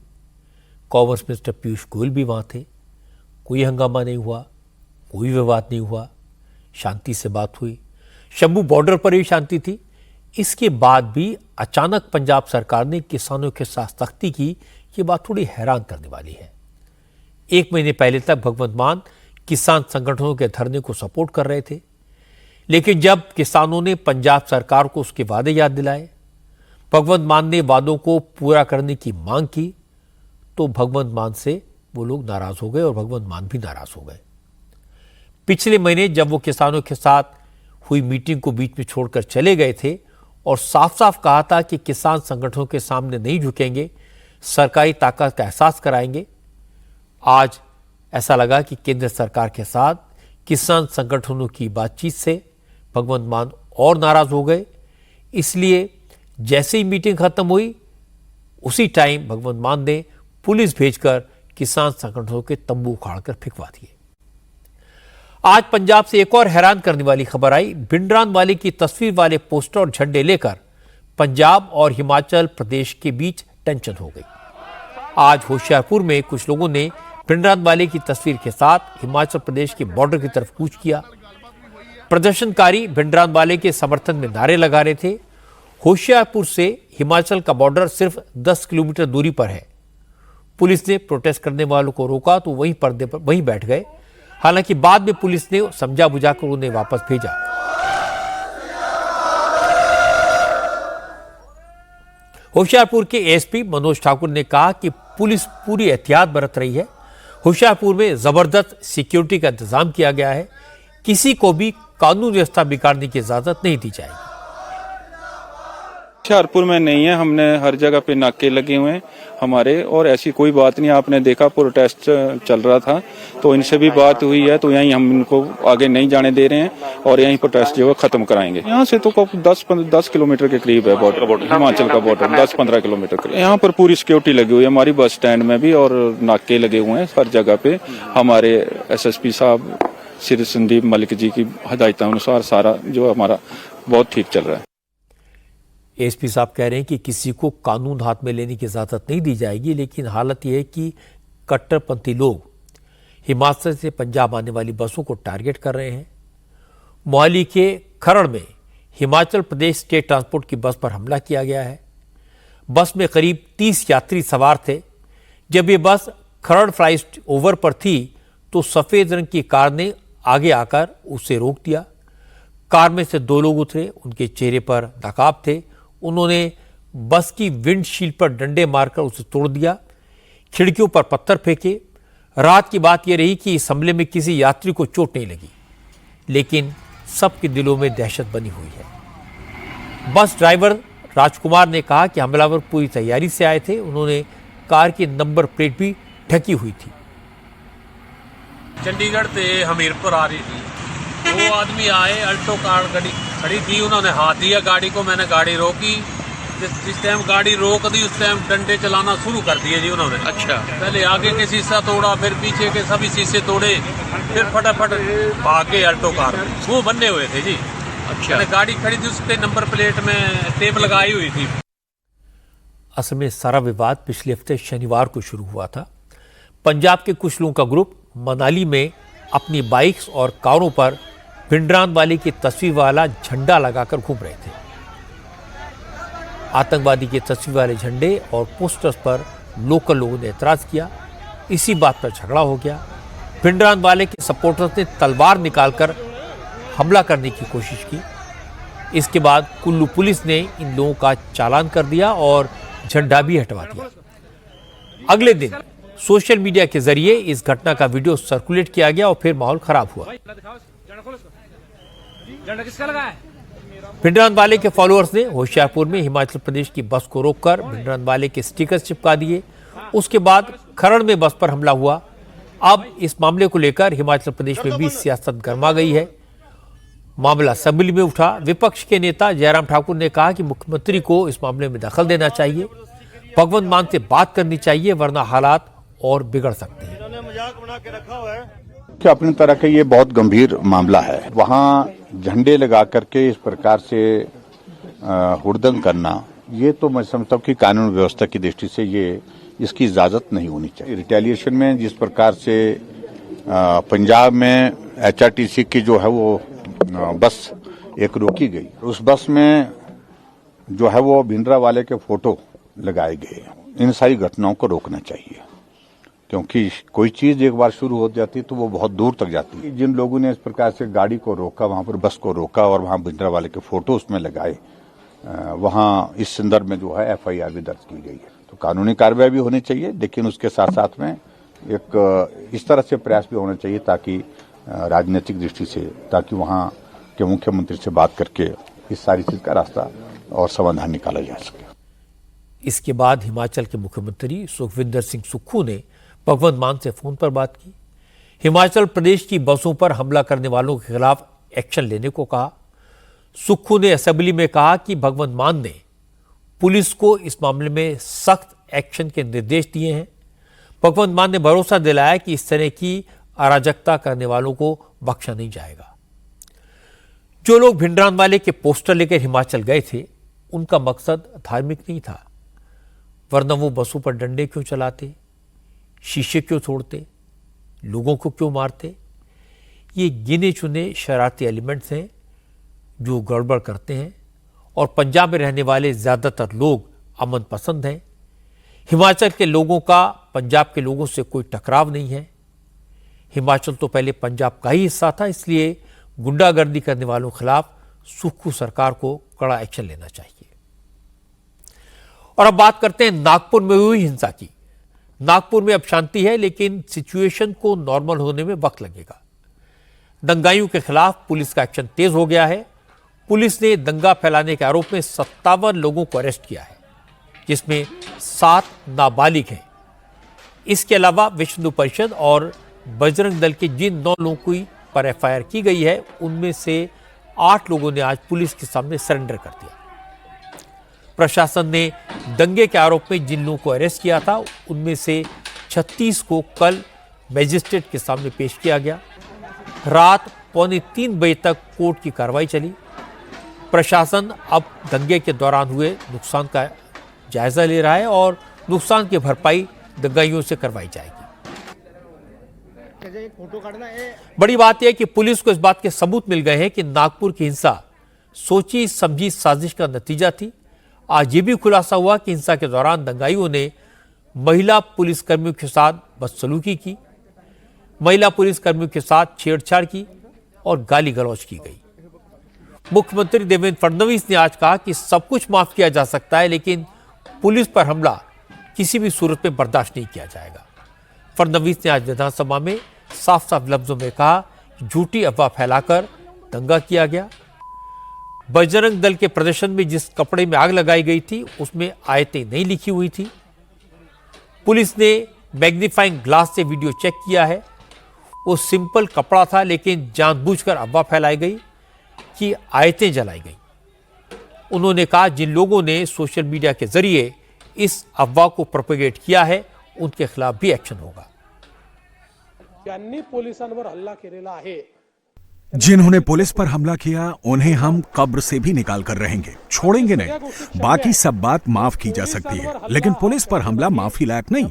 कॉमर्स मिनिस्टर पीयूष गोयल भी वहाँ थे। कोई हंगामा नहीं हुआ, कोई विवाद नहीं हुआ, शांति से बात हुई। शंभू बॉर्डर पर भी शांति थी। इसके बाद भी अचानक पंजाब सरकार ने किसानों के साथ सख्ती की। ये बात थोड़ी हैरान करने वाली है। 1 महीने पहले तक भगवंत मान किसान संगठनों के धरने को सपोर्ट कर रहे थे, लेकिन जब किसानों ने पंजाब सरकार को उसके वादे याद दिलाए, भगवंत मान ने वादों को पूरा करने की मांग की, तो भगवंत मान से वो लोग नाराज हो गए और भगवंत मान भी नाराज हो गए। पिछले महीने जब वो किसानों के साथ हुई मीटिंग को बीच में छोड़कर चले गए थे और साफ साफ कहा था कि किसान संगठनों के सामने नहीं झुकेंगे, सरकारी ताकत का एहसास कराएंगे, आज ऐसा लगा कि केंद्र सरकार के साथ किसान संगठनों की बातचीत से भगवंत मान और नाराज हो गए। इसलिए जैसे ही मीटिंग खत्म हुई, उसी टाइम भगवंत मान ने पुलिस भेजकर किसान संगठनों के तंबू उखाड़कर फेंकवा दिए। आज पंजाब से एक और हैरान करने वाली खबर आई। भिंडरानवाले की तस्वीर वाले पोस्टर और झंडे लेकर पंजाब और हिमाचल प्रदेश के बीच टेंशन हो गई। आज होशियारपुर में कुछ लोगों ने भिंडरानवाले की तस्वीर के साथ हिमाचल प्रदेश के बॉर्डर की तरफ कूच किया। प्रदर्शनकारी भिंडरानवाले के समर्थन में नारे लगा रहे थे। होशियारपुर से हिमाचल का बॉर्डर सिर्फ 10 किलोमीटर दूरी पर है। पुलिस ने प्रोटेस्ट करने वालों को रोका तो वहीं पर्दे पर वहीं बैठ गए। हालांकि बाद में पुलिस ने समझा बुझाकर उन्हें वापस भेजा। होशियारपुर के एसपी मनोज ठाकुर ने कहा कि पुलिस पूरी एहतियात बरत रही है। होशियारपुर में जबरदस्त सिक्योरिटी का इंतजाम किया गया है। किसी को भी कानून व्यवस्था बिगाड़ने की इजाजत नहीं दी जाएगी। होशियारपुर में नहीं है, हमने हर जगह पे नाके लगे हुए हैं हमारे, और ऐसी कोई बात नहीं। आपने देखा प्रोटेस्ट चल रहा था तो इनसे भी बात हुई है, तो यहीं हम इनको आगे नहीं जाने दे रहे हैं और यहीं प्रोटेस्ट जो है खत्म कराएंगे। यहाँ से तो 10 किलोमीटर के करीब है बॉर्डर, हिमाचल का बॉर्डर 10-15 किलोमीटर करीब। यहाँ पर पूरी सिक्योरिटी लगी हुई है हमारी बस स्टैंड में भी, और नाके लगे हुए हैं हर जगह पे। हमारे SSP साहब श्री संदीप मलिक जी की हिदायत अनुसार सारा जो हमारा बहुत ठीक चल रहा है। एसपी साहब कह रहे हैं कि किसी को कानून हाथ में लेने की इजाजत नहीं दी जाएगी, लेकिन हालत यह है कि कट्टरपंथी लोग हिमाचल से पंजाब आने वाली बसों को टारगेट कर रहे हैं। मोहाली के खरड़ में हिमाचल प्रदेश स्टेट ट्रांसपोर्ट की बस पर हमला किया गया है। बस में करीब 30 यात्री सवार थे। जब ये बस खरड़ फ्लाईओवर पर थी तो सफेद रंग की कार ने आगे आकर उसे रोक दिया। कार में से 2 लोग उतरे, उनके चेहरे पर नकाब थे। उन्होंने बस की विंडशील्ड पर डंडे मारकर उसे तोड़ दिया, खिड़कियों पर पत्थर फेंके। रात की बात यह रही कि इस हमले में किसी यात्री को चोट नहीं लगी, लेकिन सबके दिलों में दहशत बनी हुई है। बस ड्राइवर राजकुमार ने कहा कि हमलावर पूरी तैयारी से आए थे। उन्होंने कार की नंबर प्लेट भी ढकी हुई थी। चंडीगढ़ से हमीरपुर आ रही थी, 2 आदमी आए, अल्टो कार गाड़ी खड़ी थी, उन्होंने हाथ दिया गाड़ी को, मैंने गाड़ी रोकी। जिस टाइम गाड़ी रोक दी उस टाइम डंडे चलाना शुरू कर दिए जी उन्होंने। अच्छा, पहले आगे के शीशा तोड़ा, फिर पीछे के सभी शीशे तोड़े, फिर फटाफट भागे अल्टो कार, वो बन्ने हुए थे जी। अच्छा, मैंने गाड़ी खड़ी थी, उस पे नंबर प्लेट में टेप लगाई हुई थी। असल में सारा विवाद पिछले हफ्ते शनिवार को शुरू हुआ था। पंजाब के कुछ लोगों का ग्रुप मनाली में अपनी बाइक्स और कारों पर भिंडरानवाले की तस्वीर वाला झंडा लगाकर घूम रहे थे। आतंकवादी के तस्वीर वाले झंडे और पोस्टर्स पर लोकल लोगों ने एतराज किया। इसी बात पर झगड़ा हो गया। भिंडरानवाले के सपोर्टर्स ने तलवार निकालकर हमला करने की कोशिश की। इसके बाद कुल्लू पुलिस ने इन लोगों का चालान कर दिया और झंडा भी हटवा दिया। अगले दिन सोशल मीडिया के जरिए इस घटना का वीडियो सर्कुलेट किया गया और फिर माहौल खराब हुआ। भिंडरानवाले के फॉलोअर्स ने होशियारपुर में हिमाचल प्रदेश की बस को रोककर भिंडरानवाले के स्टिकर चिपका दिए। उसके बाद खरड़ में बस पर हमला हुआ। अब इस मामले को लेकर हिमाचल प्रदेश में भी सियासत गर्मा गई है। मामला असेंबली में उठा। विपक्ष के नेता जयराम ठाकुर ने कहा कि मुख्यमंत्री को इस मामले में दखल देना चाहिए, भगवंत मान से बात करनी चाहिए, वरना हालात और बिगड़ सकते हैं। कि अपनी तरह का ये बहुत गंभीर मामला है। वहाँ झंडे लगा करके इस प्रकार से हुड़दंग करना, ये तो मैं समझता हूँ कि कानून व्यवस्था की दृष्टि से ये इसकी इजाजत नहीं होनी चाहिए। रिटेलिएशन में जिस प्रकार से पंजाब में HRTC की जो है वो बस एक रोकी गई, उस बस में जो है वो भिंडरावाले के फोटो लगाए गए। इन सारी घटनाओं को रोकना चाहिए, क्योंकि कोई चीज एक बार शुरू हो जाती है तो वो बहुत दूर तक जाती है। जिन लोगों ने इस प्रकार से गाड़ी को रोका, वहां पर बस को रोका और वहां भिंडरावाले के फोटो उसमें लगाए, वहां इस संदर्भ में जो है FIR भी दर्ज की गई है। तो कानूनी कार्रवाई भी होनी चाहिए, लेकिन उसके साथ साथ में एक इस तरह से प्रयास भी होना चाहिए ताकि राजनीतिक दृष्टि से, ताकि वहां के मुख्यमंत्री से बात करके इस सारी चीज का रास्ता और समाधान निकाला जा सके। इसके बाद हिमाचल के मुख्यमंत्री सुखविंदर सिंह सुक्खू ने भगवंत मान से फोन पर बात की। हिमाचल प्रदेश की बसों पर हमला करने वालों के खिलाफ एक्शन लेने को कहा। सुक्खू ने असेंबली में कहा कि भगवंत मान ने पुलिस को इस मामले में सख्त एक्शन के निर्देश दिए हैं। भगवंत मान ने भरोसा दिलाया कि इस तरह की अराजकता करने वालों को बख्शा नहीं जाएगा। जो लोग भिंडरावाले के पोस्टर लेकर हिमाचल गए थे, उनका मकसद धार्मिक नहीं था, वरना वो बसों पर डंडे क्यों चलाते, शीशे क्यों तोड़ते, लोगों को क्यों मारते। ये गिने चुने शरारती एलिमेंट्स हैं जो गड़बड़ करते हैं, और पंजाब में रहने वाले ज्यादातर लोग अमन पसंद हैं। हिमाचल के लोगों का पंजाब के लोगों से कोई टकराव नहीं है। हिमाचल तो पहले पंजाब का ही हिस्सा था, इसलिए गुंडागर्दी करने वालों के खिलाफ सुक्खू सरकार को कड़ा एक्शन लेना चाहिए। और अब बात करते हैं नागपुर में हुई हिंसा की। नागपुर में अब शांति है, लेकिन सिचुएशन को नॉर्मल होने में वक्त लगेगा। दंगाइयों के खिलाफ पुलिस का एक्शन तेज हो गया है। पुलिस ने दंगा फैलाने के आरोप में 57 लोगों को अरेस्ट किया है, जिसमें 7 नाबालिग हैं। इसके अलावा विश्व हिंदू परिषद और बजरंग दल के जिन 9 लोगों की पर FIR की गई है, उनमें से 8 लोगों ने आज पुलिस के सामने सरेंडर कर दिया। प्रशासन ने दंगे के आरोप में जिन लोगों को अरेस्ट किया था, उनमें से 36 को कल मजिस्ट्रेट के सामने पेश किया गया। रात 2:45 बजे तक कोर्ट की कार्रवाई चली। प्रशासन अब दंगे के दौरान हुए नुकसान का जायजा ले रहा है और नुकसान की भरपाई दंगाइयों से करवाई जाएगी। बड़ी बात यह है कि पुलिस को इस बात के सबूत मिल गए हैं कि नागपुर की हिंसा सोची समझी साजिश का नतीजा थी। आज ये भी खुलासा हुआ कि हिंसा के दौरान दंगाइयों ने महिला पुलिसकर्मियों के साथ बदसलूकी की, महिला पुलिसकर्मियों के साथ छेड़छाड़ की और गाली गलौज की गई। मुख्यमंत्री देवेंद्र फडणवीस ने आज कहा कि सब कुछ माफ किया जा सकता है, लेकिन पुलिस पर हमला किसी भी सूरत में बर्दाश्त नहीं किया जाएगा। फडणवीस ने आज विधानसभा में साफ साफ लफ्जों में कहा, झूठी अफवाह फैलाकर दंगा किया गया। बजरंग दल के प्रदर्शन में जिस कपड़े में आग लगाई गई थी, उसमें आयतें नहीं लिखी हुई थी। पुलिस ने मैग्नीफाइंग ग्लास से वीडियो चेक किया है। वो सिंपल कपड़ा था, लेकिन जानबूझकर अफवाह फैलाई गई कि आयतें जलाई गई। उन्होंने कहा, जिन लोगों ने सोशल मीडिया के जरिए इस अफवाह को प्रोपेगेट किया है, उनके खिलाफ भी एक्शन होगा। जिन्होंने पुलिस पर हमला किया, उन्हें हम कब्र से भी निकाल कर रहेंगे, छोड़ेंगे नहीं। बाकी सब बात माफ की जा सकती है, लेकिन पुलिस पर हमला माफी लायक नहीं,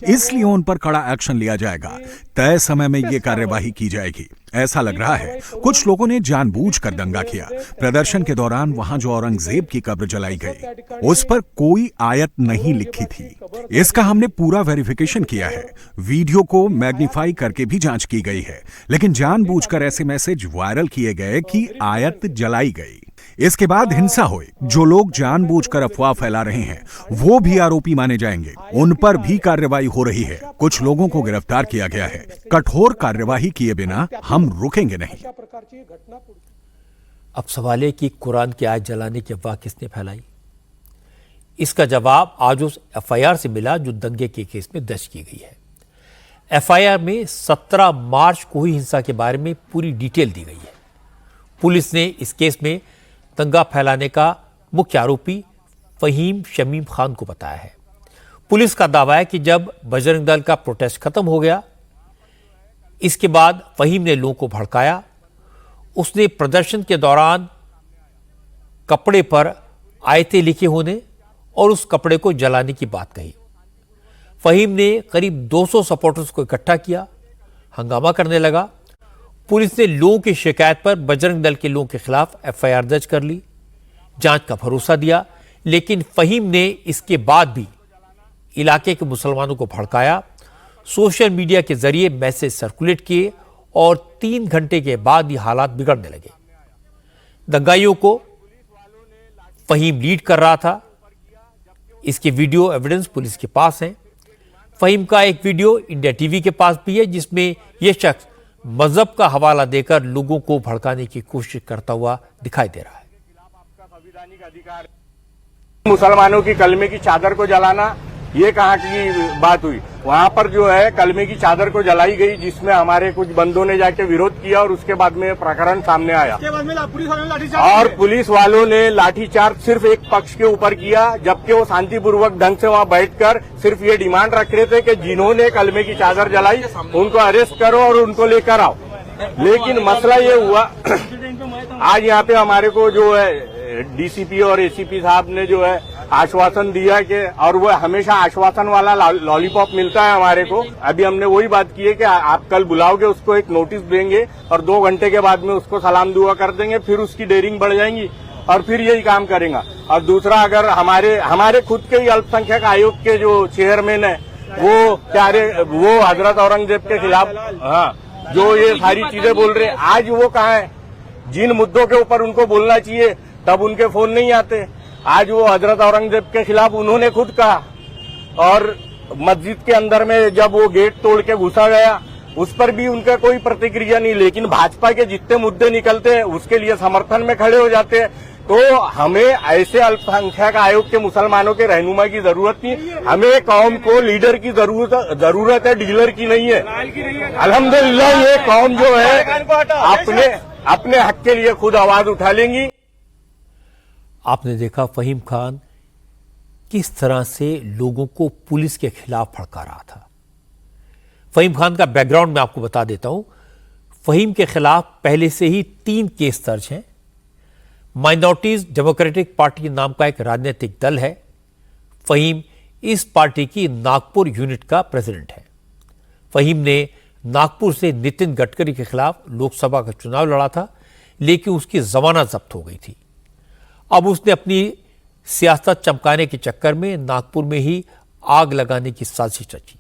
इसलिए उन पर कड़ा एक्शन लिया जाएगा। तय समय में ये कार्यवाही की जाएगी। ऐसा लग रहा है कुछ लोगों ने जानबूझकर दंगा किया। प्रदर्शन के दौरान वहां जो औरंगजेब की कब्र जलाई गई, उस पर कोई आयत नहीं लिखी थी। इसका हमने पूरा वेरिफिकेशन किया है। वीडियो को मैग्नीफाई करके भी जांच की गई है, लेकिन जानबूझकर ऐसे मैसेज वायरल किए गए कि आयत जलाई गई। इसके बाद हिंसा हुई। जो लोग जानबूझकर अफवाह फैला रहे हैं, वो भी आरोपी माने जाएंगे। उन पर भी कार्रवाई हो रही है। कुछ लोगों को गिरफ्तार किया गया है। कठोर कार्यवाही किए बिना हम रुकेंगे नहीं। अब सवाल है कि कुरान की आयत जलाने की अफवाह किसने फैलाई? इसका जवाब आज उस FIR से मिला जो दंगे के केस में दर्ज की गई है। FIR में 17 मार्च को हुई हिंसा के बारे में पूरी डिटेल दी गई है। पुलिस ने इस केस में दंगा फैलाने का मुख्य आरोपी फहीम शमीम खान को बताया है। पुलिस का दावा है कि जब बजरंग दल का प्रोटेस्ट खत्म हो गया, इसके बाद फहीम ने लोगों को भड़काया। उसने प्रदर्शन के दौरान कपड़े पर आयतें लिखे होने और उस कपड़े को जलाने की बात कही। फहीम ने करीब 200 सपोर्टर्स को इकट्ठा किया, हंगामा करने लगा। पुलिस ने लोगों की शिकायत पर बजरंग दल के लोगों के खिलाफ एफआईआर दर्ज कर ली, जांच का भरोसा दिया। लेकिन फहीम ने इसके बाद भी इलाके के मुसलमानों को भड़काया, सोशल मीडिया के जरिए मैसेज सर्कुलेट किए और 3 घंटे के बाद ये हालात बिगड़ने लगे। दंगाइयों को फहीम लीड कर रहा था। इसके वीडियो एविडेंस पुलिस के पास है। फहीम का एक वीडियो इंडिया टीवी के पास भी है, जिसमें यह शख्स मजहब का हवाला देकर लोगों को भड़काने की कोशिश करता हुआ दिखाई दे रहा है। मुसलमानों की कलमे की चादर को जलाना, ये कहाँ की बात हुई? वहाँ पर जो है कलमे की चादर को जलाई गई, जिसमें हमारे कुछ बंदों ने जाके विरोध किया और उसके बाद में प्रकरण सामने आया और पुलिस वालों ने लाठीचार्ज सिर्फ एक पक्ष के ऊपर किया, जबकि वो शांतिपूर्वक ढंग से वहाँ बैठकर सिर्फ ये डिमांड रख रहे थे कि जिन्होंने कलमे की चादर जलाई उनको अरेस्ट करो और उनको लेकर आओ। लेकिन मसला ये हुआ, आज यहाँ पे हमारे को जो है डीसीपी और एसीपी साहब ने जो है आश्वासन दिया कि, और वो हमेशा आश्वासन वाला लॉलीपॉप मिलता है हमारे को। अभी हमने वही बात की है कि आप कल बुलाओगे, उसको एक नोटिस देंगे और 2 घंटे के बाद में उसको सलाम दुआ कर देंगे, फिर उसकी डेयरिंग बढ़ जाएंगी और फिर यही काम करेगा। और दूसरा, अगर हमारे खुद के ही अल्पसंख्यक आयोग के जो चेयरमैन है वो हजरत औरंगजेब के खिलाफ जो ये सारी चीजें बोल रहे, आज वो कहाँ है? जिन मुद्दों के ऊपर उनको बोलना चाहिए तब उनके फोन नहीं आते। आज वो हजरत औरंगजेब के खिलाफ उन्होंने खुद कहा, और मस्जिद के अंदर में जब वो गेट तोड़ के घुसा गया उस पर भी उनका कोई प्रतिक्रिया नहीं। लेकिन भाजपा के जितने मुद्दे निकलते हैं उसके लिए समर्थन में खड़े हो जाते हैं। तो हमें ऐसे अल्पसंख्यक आयोग के मुसलमानों के रहनुमा की जरूरत नहीं, हमें कौम को लीडर की जरूरत है, डीलर की नहीं है। अल्हम्दुलिल्लाह ये कौम जो है अपने हक के लिए खुद आवाज उठा लेंगी। आपने देखा फहीम खान किस तरह से लोगों को पुलिस के खिलाफ भड़का रहा था। फहीम खान का बैकग्राउंड मैं आपको बता देता हूं। फहीम के खिलाफ पहले से ही 3 केस दर्ज हैं। माइनॉरिटीज डेमोक्रेटिक पार्टी नाम का एक राजनीतिक दल है। फहीम इस पार्टी की नागपुर यूनिट का प्रेसिडेंट है। फहीम ने नागपुर से नितिन गडकरी के खिलाफ लोकसभा का चुनाव लड़ा था, लेकिन उसकी जमानत जब्त हो गई थी। अब उसने अपनी सियासत चमकाने के चक्कर में नागपुर में ही आग लगाने की साजिश रची।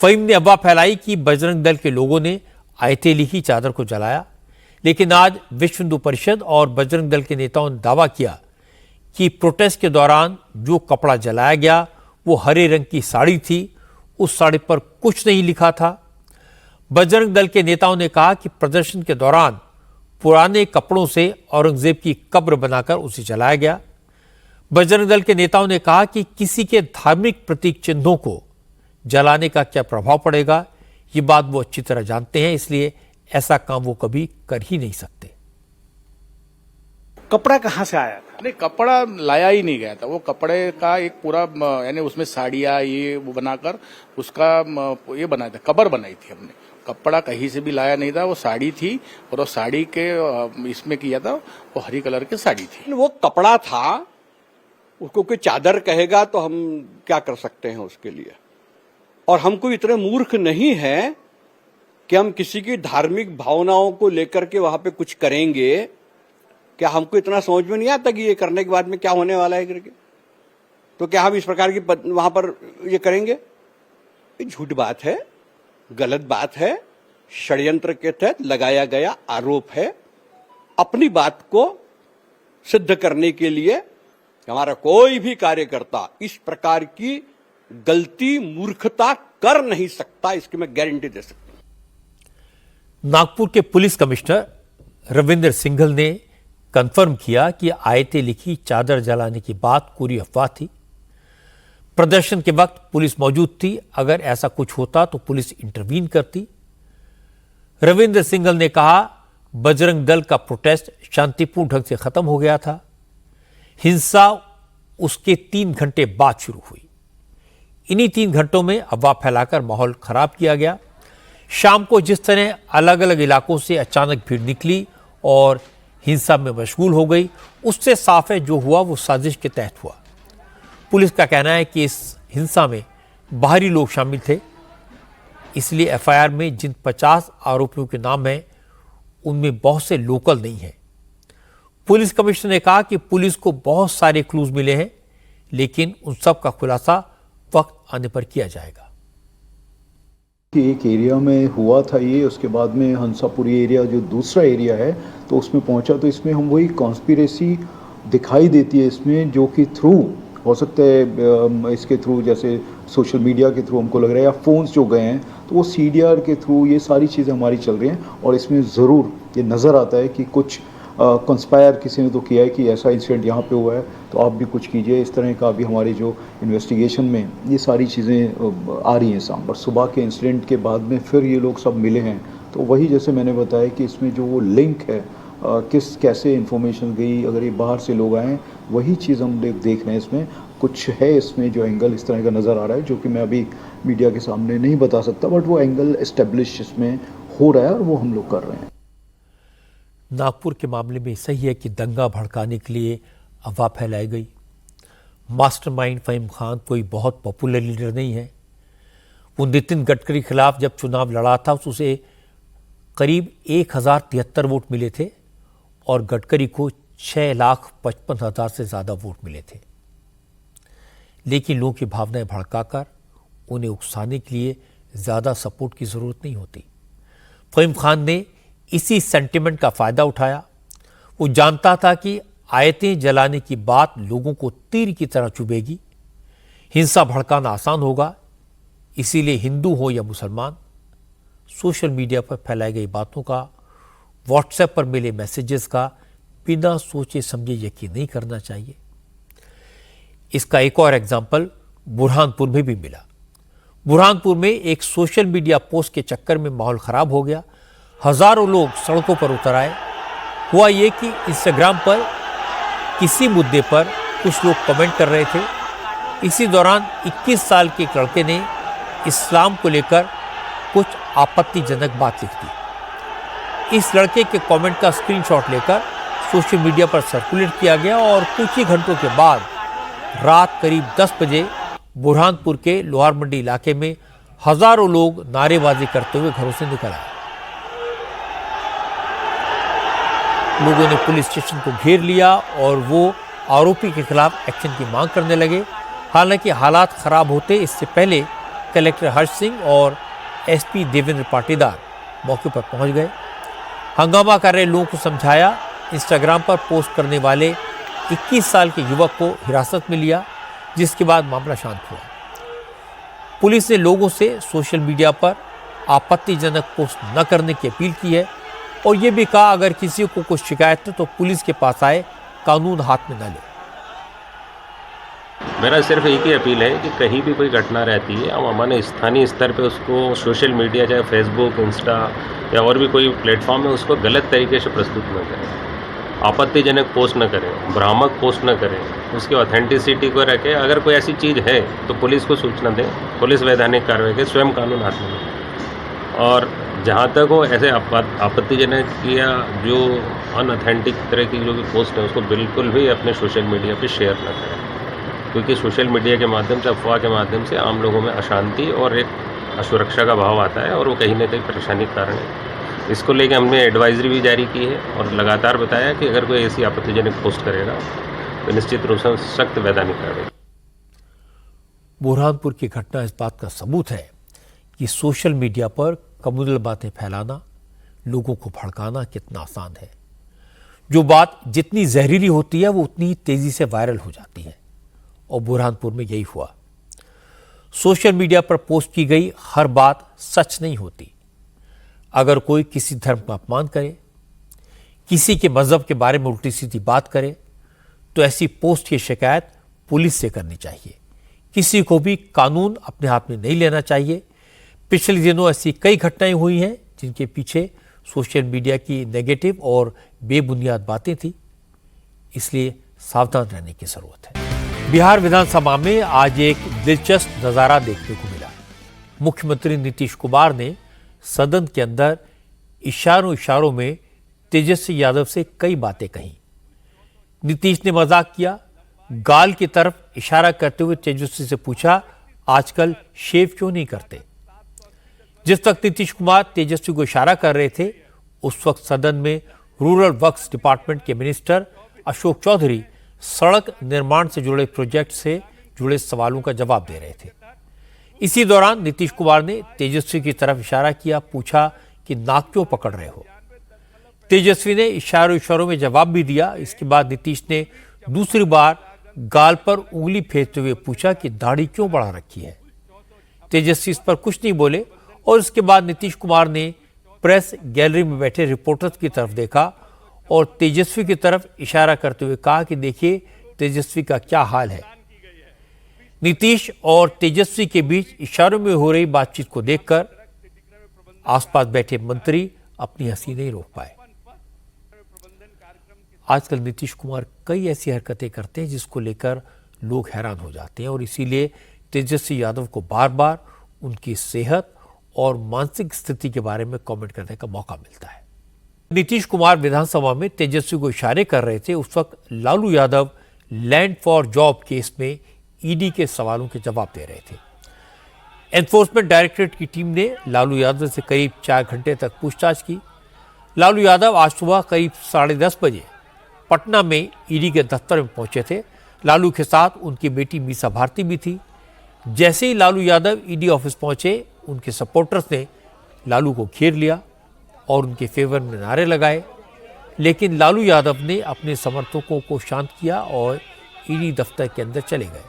फहीम ने अफवाह फैलाई कि बजरंग दल के लोगों ने आयतें लिखी चादर को जलाया, लेकिन आज विश्व हिंदू परिषद और बजरंग दल के नेताओं ने दावा किया कि प्रोटेस्ट के दौरान जो कपड़ा जलाया गया वो हरे रंग की साड़ी थी, उस साड़ी पर कुछ नहीं लिखा था। बजरंग दल के नेताओं ने कहा कि प्रदर्शन के दौरान पुराने कपड़ों से औरंगजेब की कब्र बनाकर उसे जलाया गया। बजरंग दल के नेताओं ने कहा कि किसी के धार्मिक प्रतीक चिन्हों को जलाने का क्या प्रभाव पड़ेगा, ये बात वो अच्छी तरह जानते हैं, इसलिए ऐसा काम वो कभी कर ही नहीं सकते। कपड़ा कहाँ से आया था? नहीं, कपड़ा लाया ही नहीं गया था। वो कपड़े का एक पूरा यानी उसमें साड़ियाँ ये वो बनाकर उसका ये बनाया था, कबर बनाई थी हमने। कपड़ा कहीं से भी लाया नहीं था, वो साड़ी थी और वो साड़ी के इसमें किया था, वो हरी कलर की साड़ी थी। वो कपड़ा था, उसको कोई चादर कहेगा तो हम क्या कर सकते हैं उसके लिए। और हम कोई इतने मूर्ख नहीं है कि हम किसी की धार्मिक भावनाओं को लेकर के वहां पे कुछ करेंगे। क्या हमको इतना समझ में नहीं आता कि ये करने के बाद में क्या होने वाला है करके? तो क्या हम इस प्रकार की वहां पर ये करेंगे? ये झूठ बात है, गलत बात है, षड्यंत्र के तहत लगाया गया आरोप है। अपनी बात को सिद्ध करने के लिए हमारा कोई भी कार्यकर्ता इस प्रकार की गलती मूर्खता कर नहीं सकता, इसकी मैं गारंटी दे सकता हूं। नागपुर के पुलिस कमिश्नर रविंद्र सिंघल ने कंफर्म किया कि आयतें लिखी चादर जलाने की बात पूरी अफवाह थी। प्रदर्शन के वक्त पुलिस मौजूद थी, अगर ऐसा कुछ होता तो पुलिस इंटरवीन करती। रविंद्र सिंघल ने कहा बजरंग दल का प्रोटेस्ट शांतिपूर्ण ढंग से खत्म हो गया था। हिंसा उसके 3 घंटे बाद शुरू हुई। इन्हीं 3 घंटों में अफवाह फैलाकर माहौल खराब किया गया। शाम को जिस तरह अलग अलग इलाकों से अचानक भीड़ निकली और हिंसा में मशगूल हो गई, उससे साफ है जो हुआ वो साजिश के तहत हुआ। पुलिस का कहना है कि इस हिंसा में बाहरी लोग शामिल थे, इसलिए एफआईआर में जिन 50 आरोपियों के नाम हैं उनमें बहुत से लोकल नहीं हैं। पुलिस कमिश्नर ने कहा कि पुलिस को बहुत सारे क्लूज मिले हैं, लेकिन उन सब का खुलासा वक्त आने पर किया जाएगा। कि एक एरिया में हुआ था ये, उसके बाद में हंसापुरी एरिया जो दूसरा एरिया है तो उसमें पहुंचा, तो इसमें हम वही कॉन्स्पिरेसी दिखाई देती है इसमें, जो कि थ्रू हो सकता है इसके थ्रू जैसे सोशल मीडिया के थ्रू हमको लग रहा है, या फ़ोन्स जो गए हैं तो वो सीडीआर के थ्रू ये सारी चीज़ें हमारी चल रही हैं। और इसमें ज़रूर ये नज़र आता है कि कुछ कंस्पायर किसी ने तो किया है कि ऐसा इंसिडेंट यहाँ पे हुआ है तो आप भी कुछ कीजिए। इस तरह का भी हमारी जो इन्वेस्टिगेशन में ये सारी चीज़ें आ रही हैं सामने। और सुबह के इंसिडेंट के बाद में फिर ये लोग सब मिले हैं, तो वही जैसे मैंने बताया कि इसमें जो वो लिंक है किस कैसे इन्फॉर्मेशन गई, अगर ये बाहर से लोग आए, वही चीज़ हम देख रहे हैं। इसमें कुछ है, इसमें जो एंगल इस तरह का नज़र आ रहा है जो कि मैं अभी मीडिया के सामने नहीं बता सकता, बट वो एंगल एस्टेब्लिश इसमें हो रहा है और वो हम लोग कर रहे हैं। नागपुर के मामले में सही है कि दंगा भड़काने के लिए अफवाह फैलाई गई। मास्टरमाइंड फहीम खान कोई बहुत पॉपुलर लीडर नहीं है। वो नितिन गडकरी के खिलाफ जब चुनाव लड़ा था तो उसे करीब 1073 वोट मिले थे और गडकरी को 6,55,000 से ज़्यादा वोट मिले थे। लेकिन लोगों की भावनाएं भड़काकर उन्हें उकसाने के लिए ज़्यादा सपोर्ट की ज़रूरत नहीं होती। फहीम खान ने इसी सेंटिमेंट का फ़ायदा उठाया। वो जानता था कि आयतें जलाने की बात लोगों को तीर की तरह चुभेगी, हिंसा भड़काना आसान होगा, इसीलिए हिंदू हो या मुसलमान, सोशल मीडिया पर फैलाई गई बातों का, व्हाट्सएप पर मिले मैसेजेस का बिना सोचे समझे यकीन नहीं करना चाहिए। इसका एक और एग्जाम्पल बुरहानपुर में भी मिला। बुरहानपुर में एक सोशल मीडिया पोस्ट के चक्कर में माहौल खराब हो गया। हजारों लोग सड़कों पर उतर आए। हुआ ये कि इंस्टाग्राम पर किसी मुद्दे पर कुछ लोग कमेंट कर रहे थे। इसी दौरान 21 साल के एक लड़के ने इस्लाम को लेकर कुछ आपत्तिजनक बात लिख दी। इस लड़के के कमेंट का स्क्रीनशॉट लेकर सोशल मीडिया पर सर्कुलेट किया गया और कुछ ही घंटों के बाद रात करीब 10 बजे बुरहानपुर के लोहार मंडी इलाके में हजारों लोग नारेबाजी करते हुए घरों से निकल आए। लोगों ने पुलिस स्टेशन को घेर लिया और वो आरोपी के खिलाफ एक्शन की मांग करने लगे। हालांकि हालात खराब होते इससे पहले कलेक्टर हर्ष सिंह और एसपी देवेंद्र पाटीदार मौके पर पहुंच गए। हंगामा कर रहे लोगों को समझाया। इंस्टाग्राम पर पोस्ट करने वाले 21 साल के युवक को हिरासत में लिया, जिसके बाद मामला शांत हुआ। पुलिस ने लोगों से सोशल मीडिया पर आपत्तिजनक पोस्ट न करने की अपील की है और ये भी कहा अगर किसी को कुछ शिकायत है तो पुलिस के पास आए, कानून हाथ में न ले। मेरा सिर्फ एक ही अपील है कि कहीं भी कोई घटना रहती है हम हमारे स्थानीय स्तर पे उसको सोशल मीडिया चाहे फेसबुक, इंस्टा या और भी कोई प्लेटफॉर्म है उसको गलत तरीके से प्रस्तुत न करें, आपत्तिजनक पोस्ट न करें, भ्रामक पोस्ट न करें, उसकी ऑथेंटिसिटी को रखें। अगर कोई ऐसी चीज़ है तो पुलिस को सूचना दें, पुलिस वैधानिक कार्रवाई के स्वयं कानून हाथ में लें। और जहाँ तक हो ऐसे आपत्तिजनक या जो अनऑथेंटिक तरह की जो भी पोस्ट है उसको बिल्कुल भी अपने सोशल मीडिया पे शेयर न करें, क्योंकि सोशल मीडिया के माध्यम से, अफवाह के माध्यम से आम लोगों में अशांति और एक असुरक्षा का भाव आता है और वो कहीं ना कहीं परेशानी का कारण है। इसको लेकर हमने एडवाइजरी भी जारी की है और लगातार बताया कि अगर कोई ऐसी आपत्तिजनक पोस्ट करेगा तो निश्चित रूप से सख्त वैधानिक कार्रवाई। बुरहानपुर की घटना इस बात का सबूत है कि सोशल मीडिया पर कमुनल बातें फैलाना, लोगों को भड़काना कितना आसान है। जो बात जितनी जहरीली होती है वो उतनी ही तेजी से वायरल हो जाती है और बुरहानपुर में यही हुआ। सोशल मीडिया पर पोस्ट की गई हर बात सच नहीं होती। अगर कोई किसी धर्म का अपमान करे, किसी के मजहब के बारे में उल्टी सीधी बात करे, तो ऐसी पोस्ट की शिकायत पुलिस से करनी चाहिए। किसी को भी कानून अपने हाथ में नहीं लेना चाहिए। पिछले दिनों ऐसी कई घटनाएं हुई हैं जिनके पीछे सोशल मीडिया की नेगेटिव और बेबुनियाद बातें थी, इसलिए सावधान रहने की जरूरत है। बिहार विधानसभा में आज एक दिलचस्प नजारा देखने को मिला। मुख्यमंत्री नीतीश कुमार ने सदन के अंदर इशारों में तेजस्वी यादव से कई बातें कही। नीतीश ने मजाक किया, गाल की तरफ इशारा करते हुए तेजस्वी से पूछा, आजकल शेव क्यों नहीं करते। जिस वक्त नीतीश कुमार तेजस्वी को इशारा कर रहे थे, उस वक्त सदन में रूरल वर्क्स डिपार्टमेंट के मिनिस्टर अशोक चौधरी सड़क निर्माण से जुड़े प्रोजेक्ट से जुड़े सवालों का जवाब दे रहे थे। इसी दौरान नीतीश कुमार ने तेजस्वी की तरफ इशारा किया, पूछा कि नाक क्यों पकड़ रहे हो। तेजस्वी ने इशारों में जवाब भी दिया। इसके बाद नीतीश ने दूसरी बार गाल पर उंगली फेरते हुए पूछा कि दाढ़ी क्यों बढ़ा रखी है। तेजस्वी इस पर कुछ नहीं बोले और इसके बाद नीतीश कुमार ने प्रेस गैलरी में बैठे रिपोर्टर्स की तरफ देखा और तेजस्वी की तरफ इशारा करते हुए कहा कि देखिए तेजस्वी का क्या हाल है। नीतीश और तेजस्वी के बीच इशारों में हो रही बातचीत को देखकर आसपास बैठे मंत्री अपनी हंसी नहीं रोक पाए। आजकल नीतीश कुमार कई ऐसी हरकतें करते हैं जिसको लेकर लोग हैरान हो जाते हैं और इसीलिए तेजस्वी यादव को बार बार उनकी सेहत और मानसिक स्थिति के बारे में कमेंट करने का मौका मिलता है। नीतीश कुमार विधानसभा में तेजस्वी को इशारे कर रहे थे, उस वक्त Lalu Yadav land for job case में ईडी के सवालों के जवाब दे रहे थे। एनफोर्समेंट डायरेक्टरेट की टीम ने लालू यादव से करीब 4 घंटे तक पूछताछ की। लालू यादव आज सुबह करीब 10:30 बजे पटना में ईडी के दफ्तर में पहुंचे थे। लालू के साथ उनकी बेटी मीसा भारती भी थी। जैसे ही लालू यादव ईडी ऑफिस पहुंचे, उनके सपोर्टर्स ने लालू को घेर लिया और उनके फेवर में नारे लगाए, लेकिन लालू यादव ने अपने समर्थकों को शांत किया और ईडी दफ्तर के अंदर चले गए।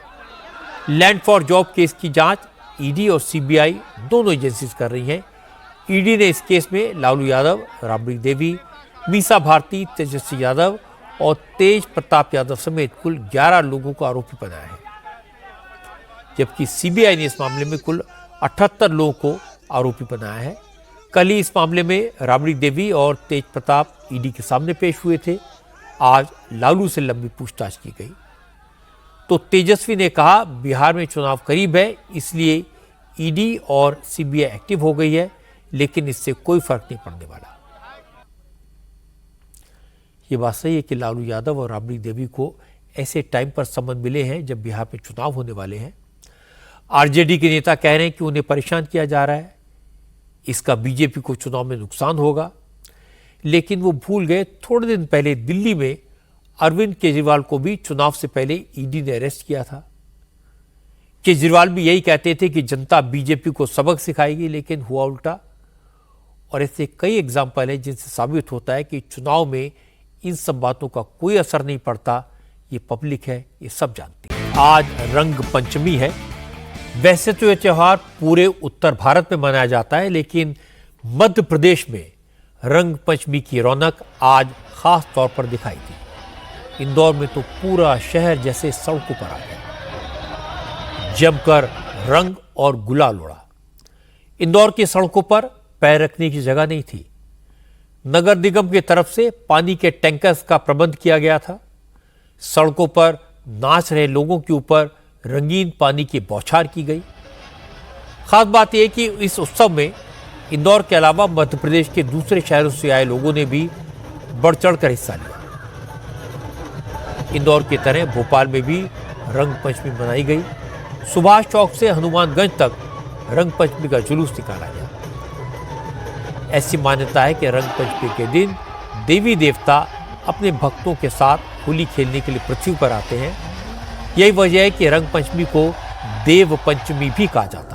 लैंड फॉर जॉब केस की जांच ईडी और सीबीआई दोनों एजेंसीज कर रही हैं। ईडी ने इस केस में लालू यादव, राबड़ी देवी, मीसा भारती, तेजस्वी यादव और तेज प्रताप यादव समेत कुल 11 लोगों को आरोपी बनाया है, जबकि सीबीआई ने इस मामले में कुल 78 लोगों को आरोपी बनाया है। कल ही इस मामले में राबड़ी देवी और तेज प्रताप ईडी के सामने पेश हुए थे। आज लालू से लंबी पूछताछ की गई तो तेजस्वी ने कहा बिहार में चुनाव करीब है, इसलिए ईडी और सीबीआई एक्टिव हो गई है, लेकिन इससे कोई फर्क नहीं पड़ने वाला। ये बात सही है कि लालू यादव और राबड़ी देवी को ऐसे टाइम पर समन मिले हैं जब बिहार में चुनाव होने वाले हैं। आरजेडी के नेता कह रहे हैं कि उन्हें परेशान किया जा रहा है, इसका बीजेपी को चुनाव में नुकसान होगा, लेकिन वो भूल गए थोड़े दिन पहले दिल्ली में अरविंद केजरीवाल को भी चुनाव से पहले ईडी ने अरेस्ट किया था। केजरीवाल भी यही कहते थे कि जनता बीजेपी को सबक सिखाएगी, लेकिन हुआ उल्टा। और ऐसे कई एग्जाम्पल हैं जिनसे साबित होता है कि चुनाव में इन सब बातों का कोई असर नहीं पड़ता। ये पब्लिक है, ये सब जानती है। आज रंग पंचमी है। वैसे तो यह त्योहार पूरे उत्तर भारत में मनाया जाता है, लेकिन मध्य प्रदेश में रंग पंचमी की रौनक आज खास तौर पर दिखाई दी। इंदौर में तो पूरा शहर जैसे सड़कों पर आ गया, जमकर रंग और गुलाल उड़ा। इंदौर की सड़कों पर पैर रखने की जगह नहीं थी। नगर निगम की तरफ से पानी के टैंकर्स का प्रबंध किया गया था। सड़कों पर नाच रहे लोगों के ऊपर रंगीन पानी की बौछार की गई। खास बात यह कि इस उत्सव में इंदौर के अलावा मध्य प्रदेश के दूसरे शहरों से आए लोगों ने भी बढ़ चढ़कर हिस्सा लिया। इंदौर की तरह भोपाल में भी रंग पंचमी मनाई गई। सुभाष चौक से हनुमानगंज तक रंग पंचमी का जुलूस निकाला गया। ऐसी मान्यता है कि रंग पंचमी के दिन देवी देवता अपने भक्तों के साथ होली खेलने के लिए पृथ्वी पर आते हैं। यही वजह है कि रंग पंचमी को देव पंचमी भी कहा जाता है।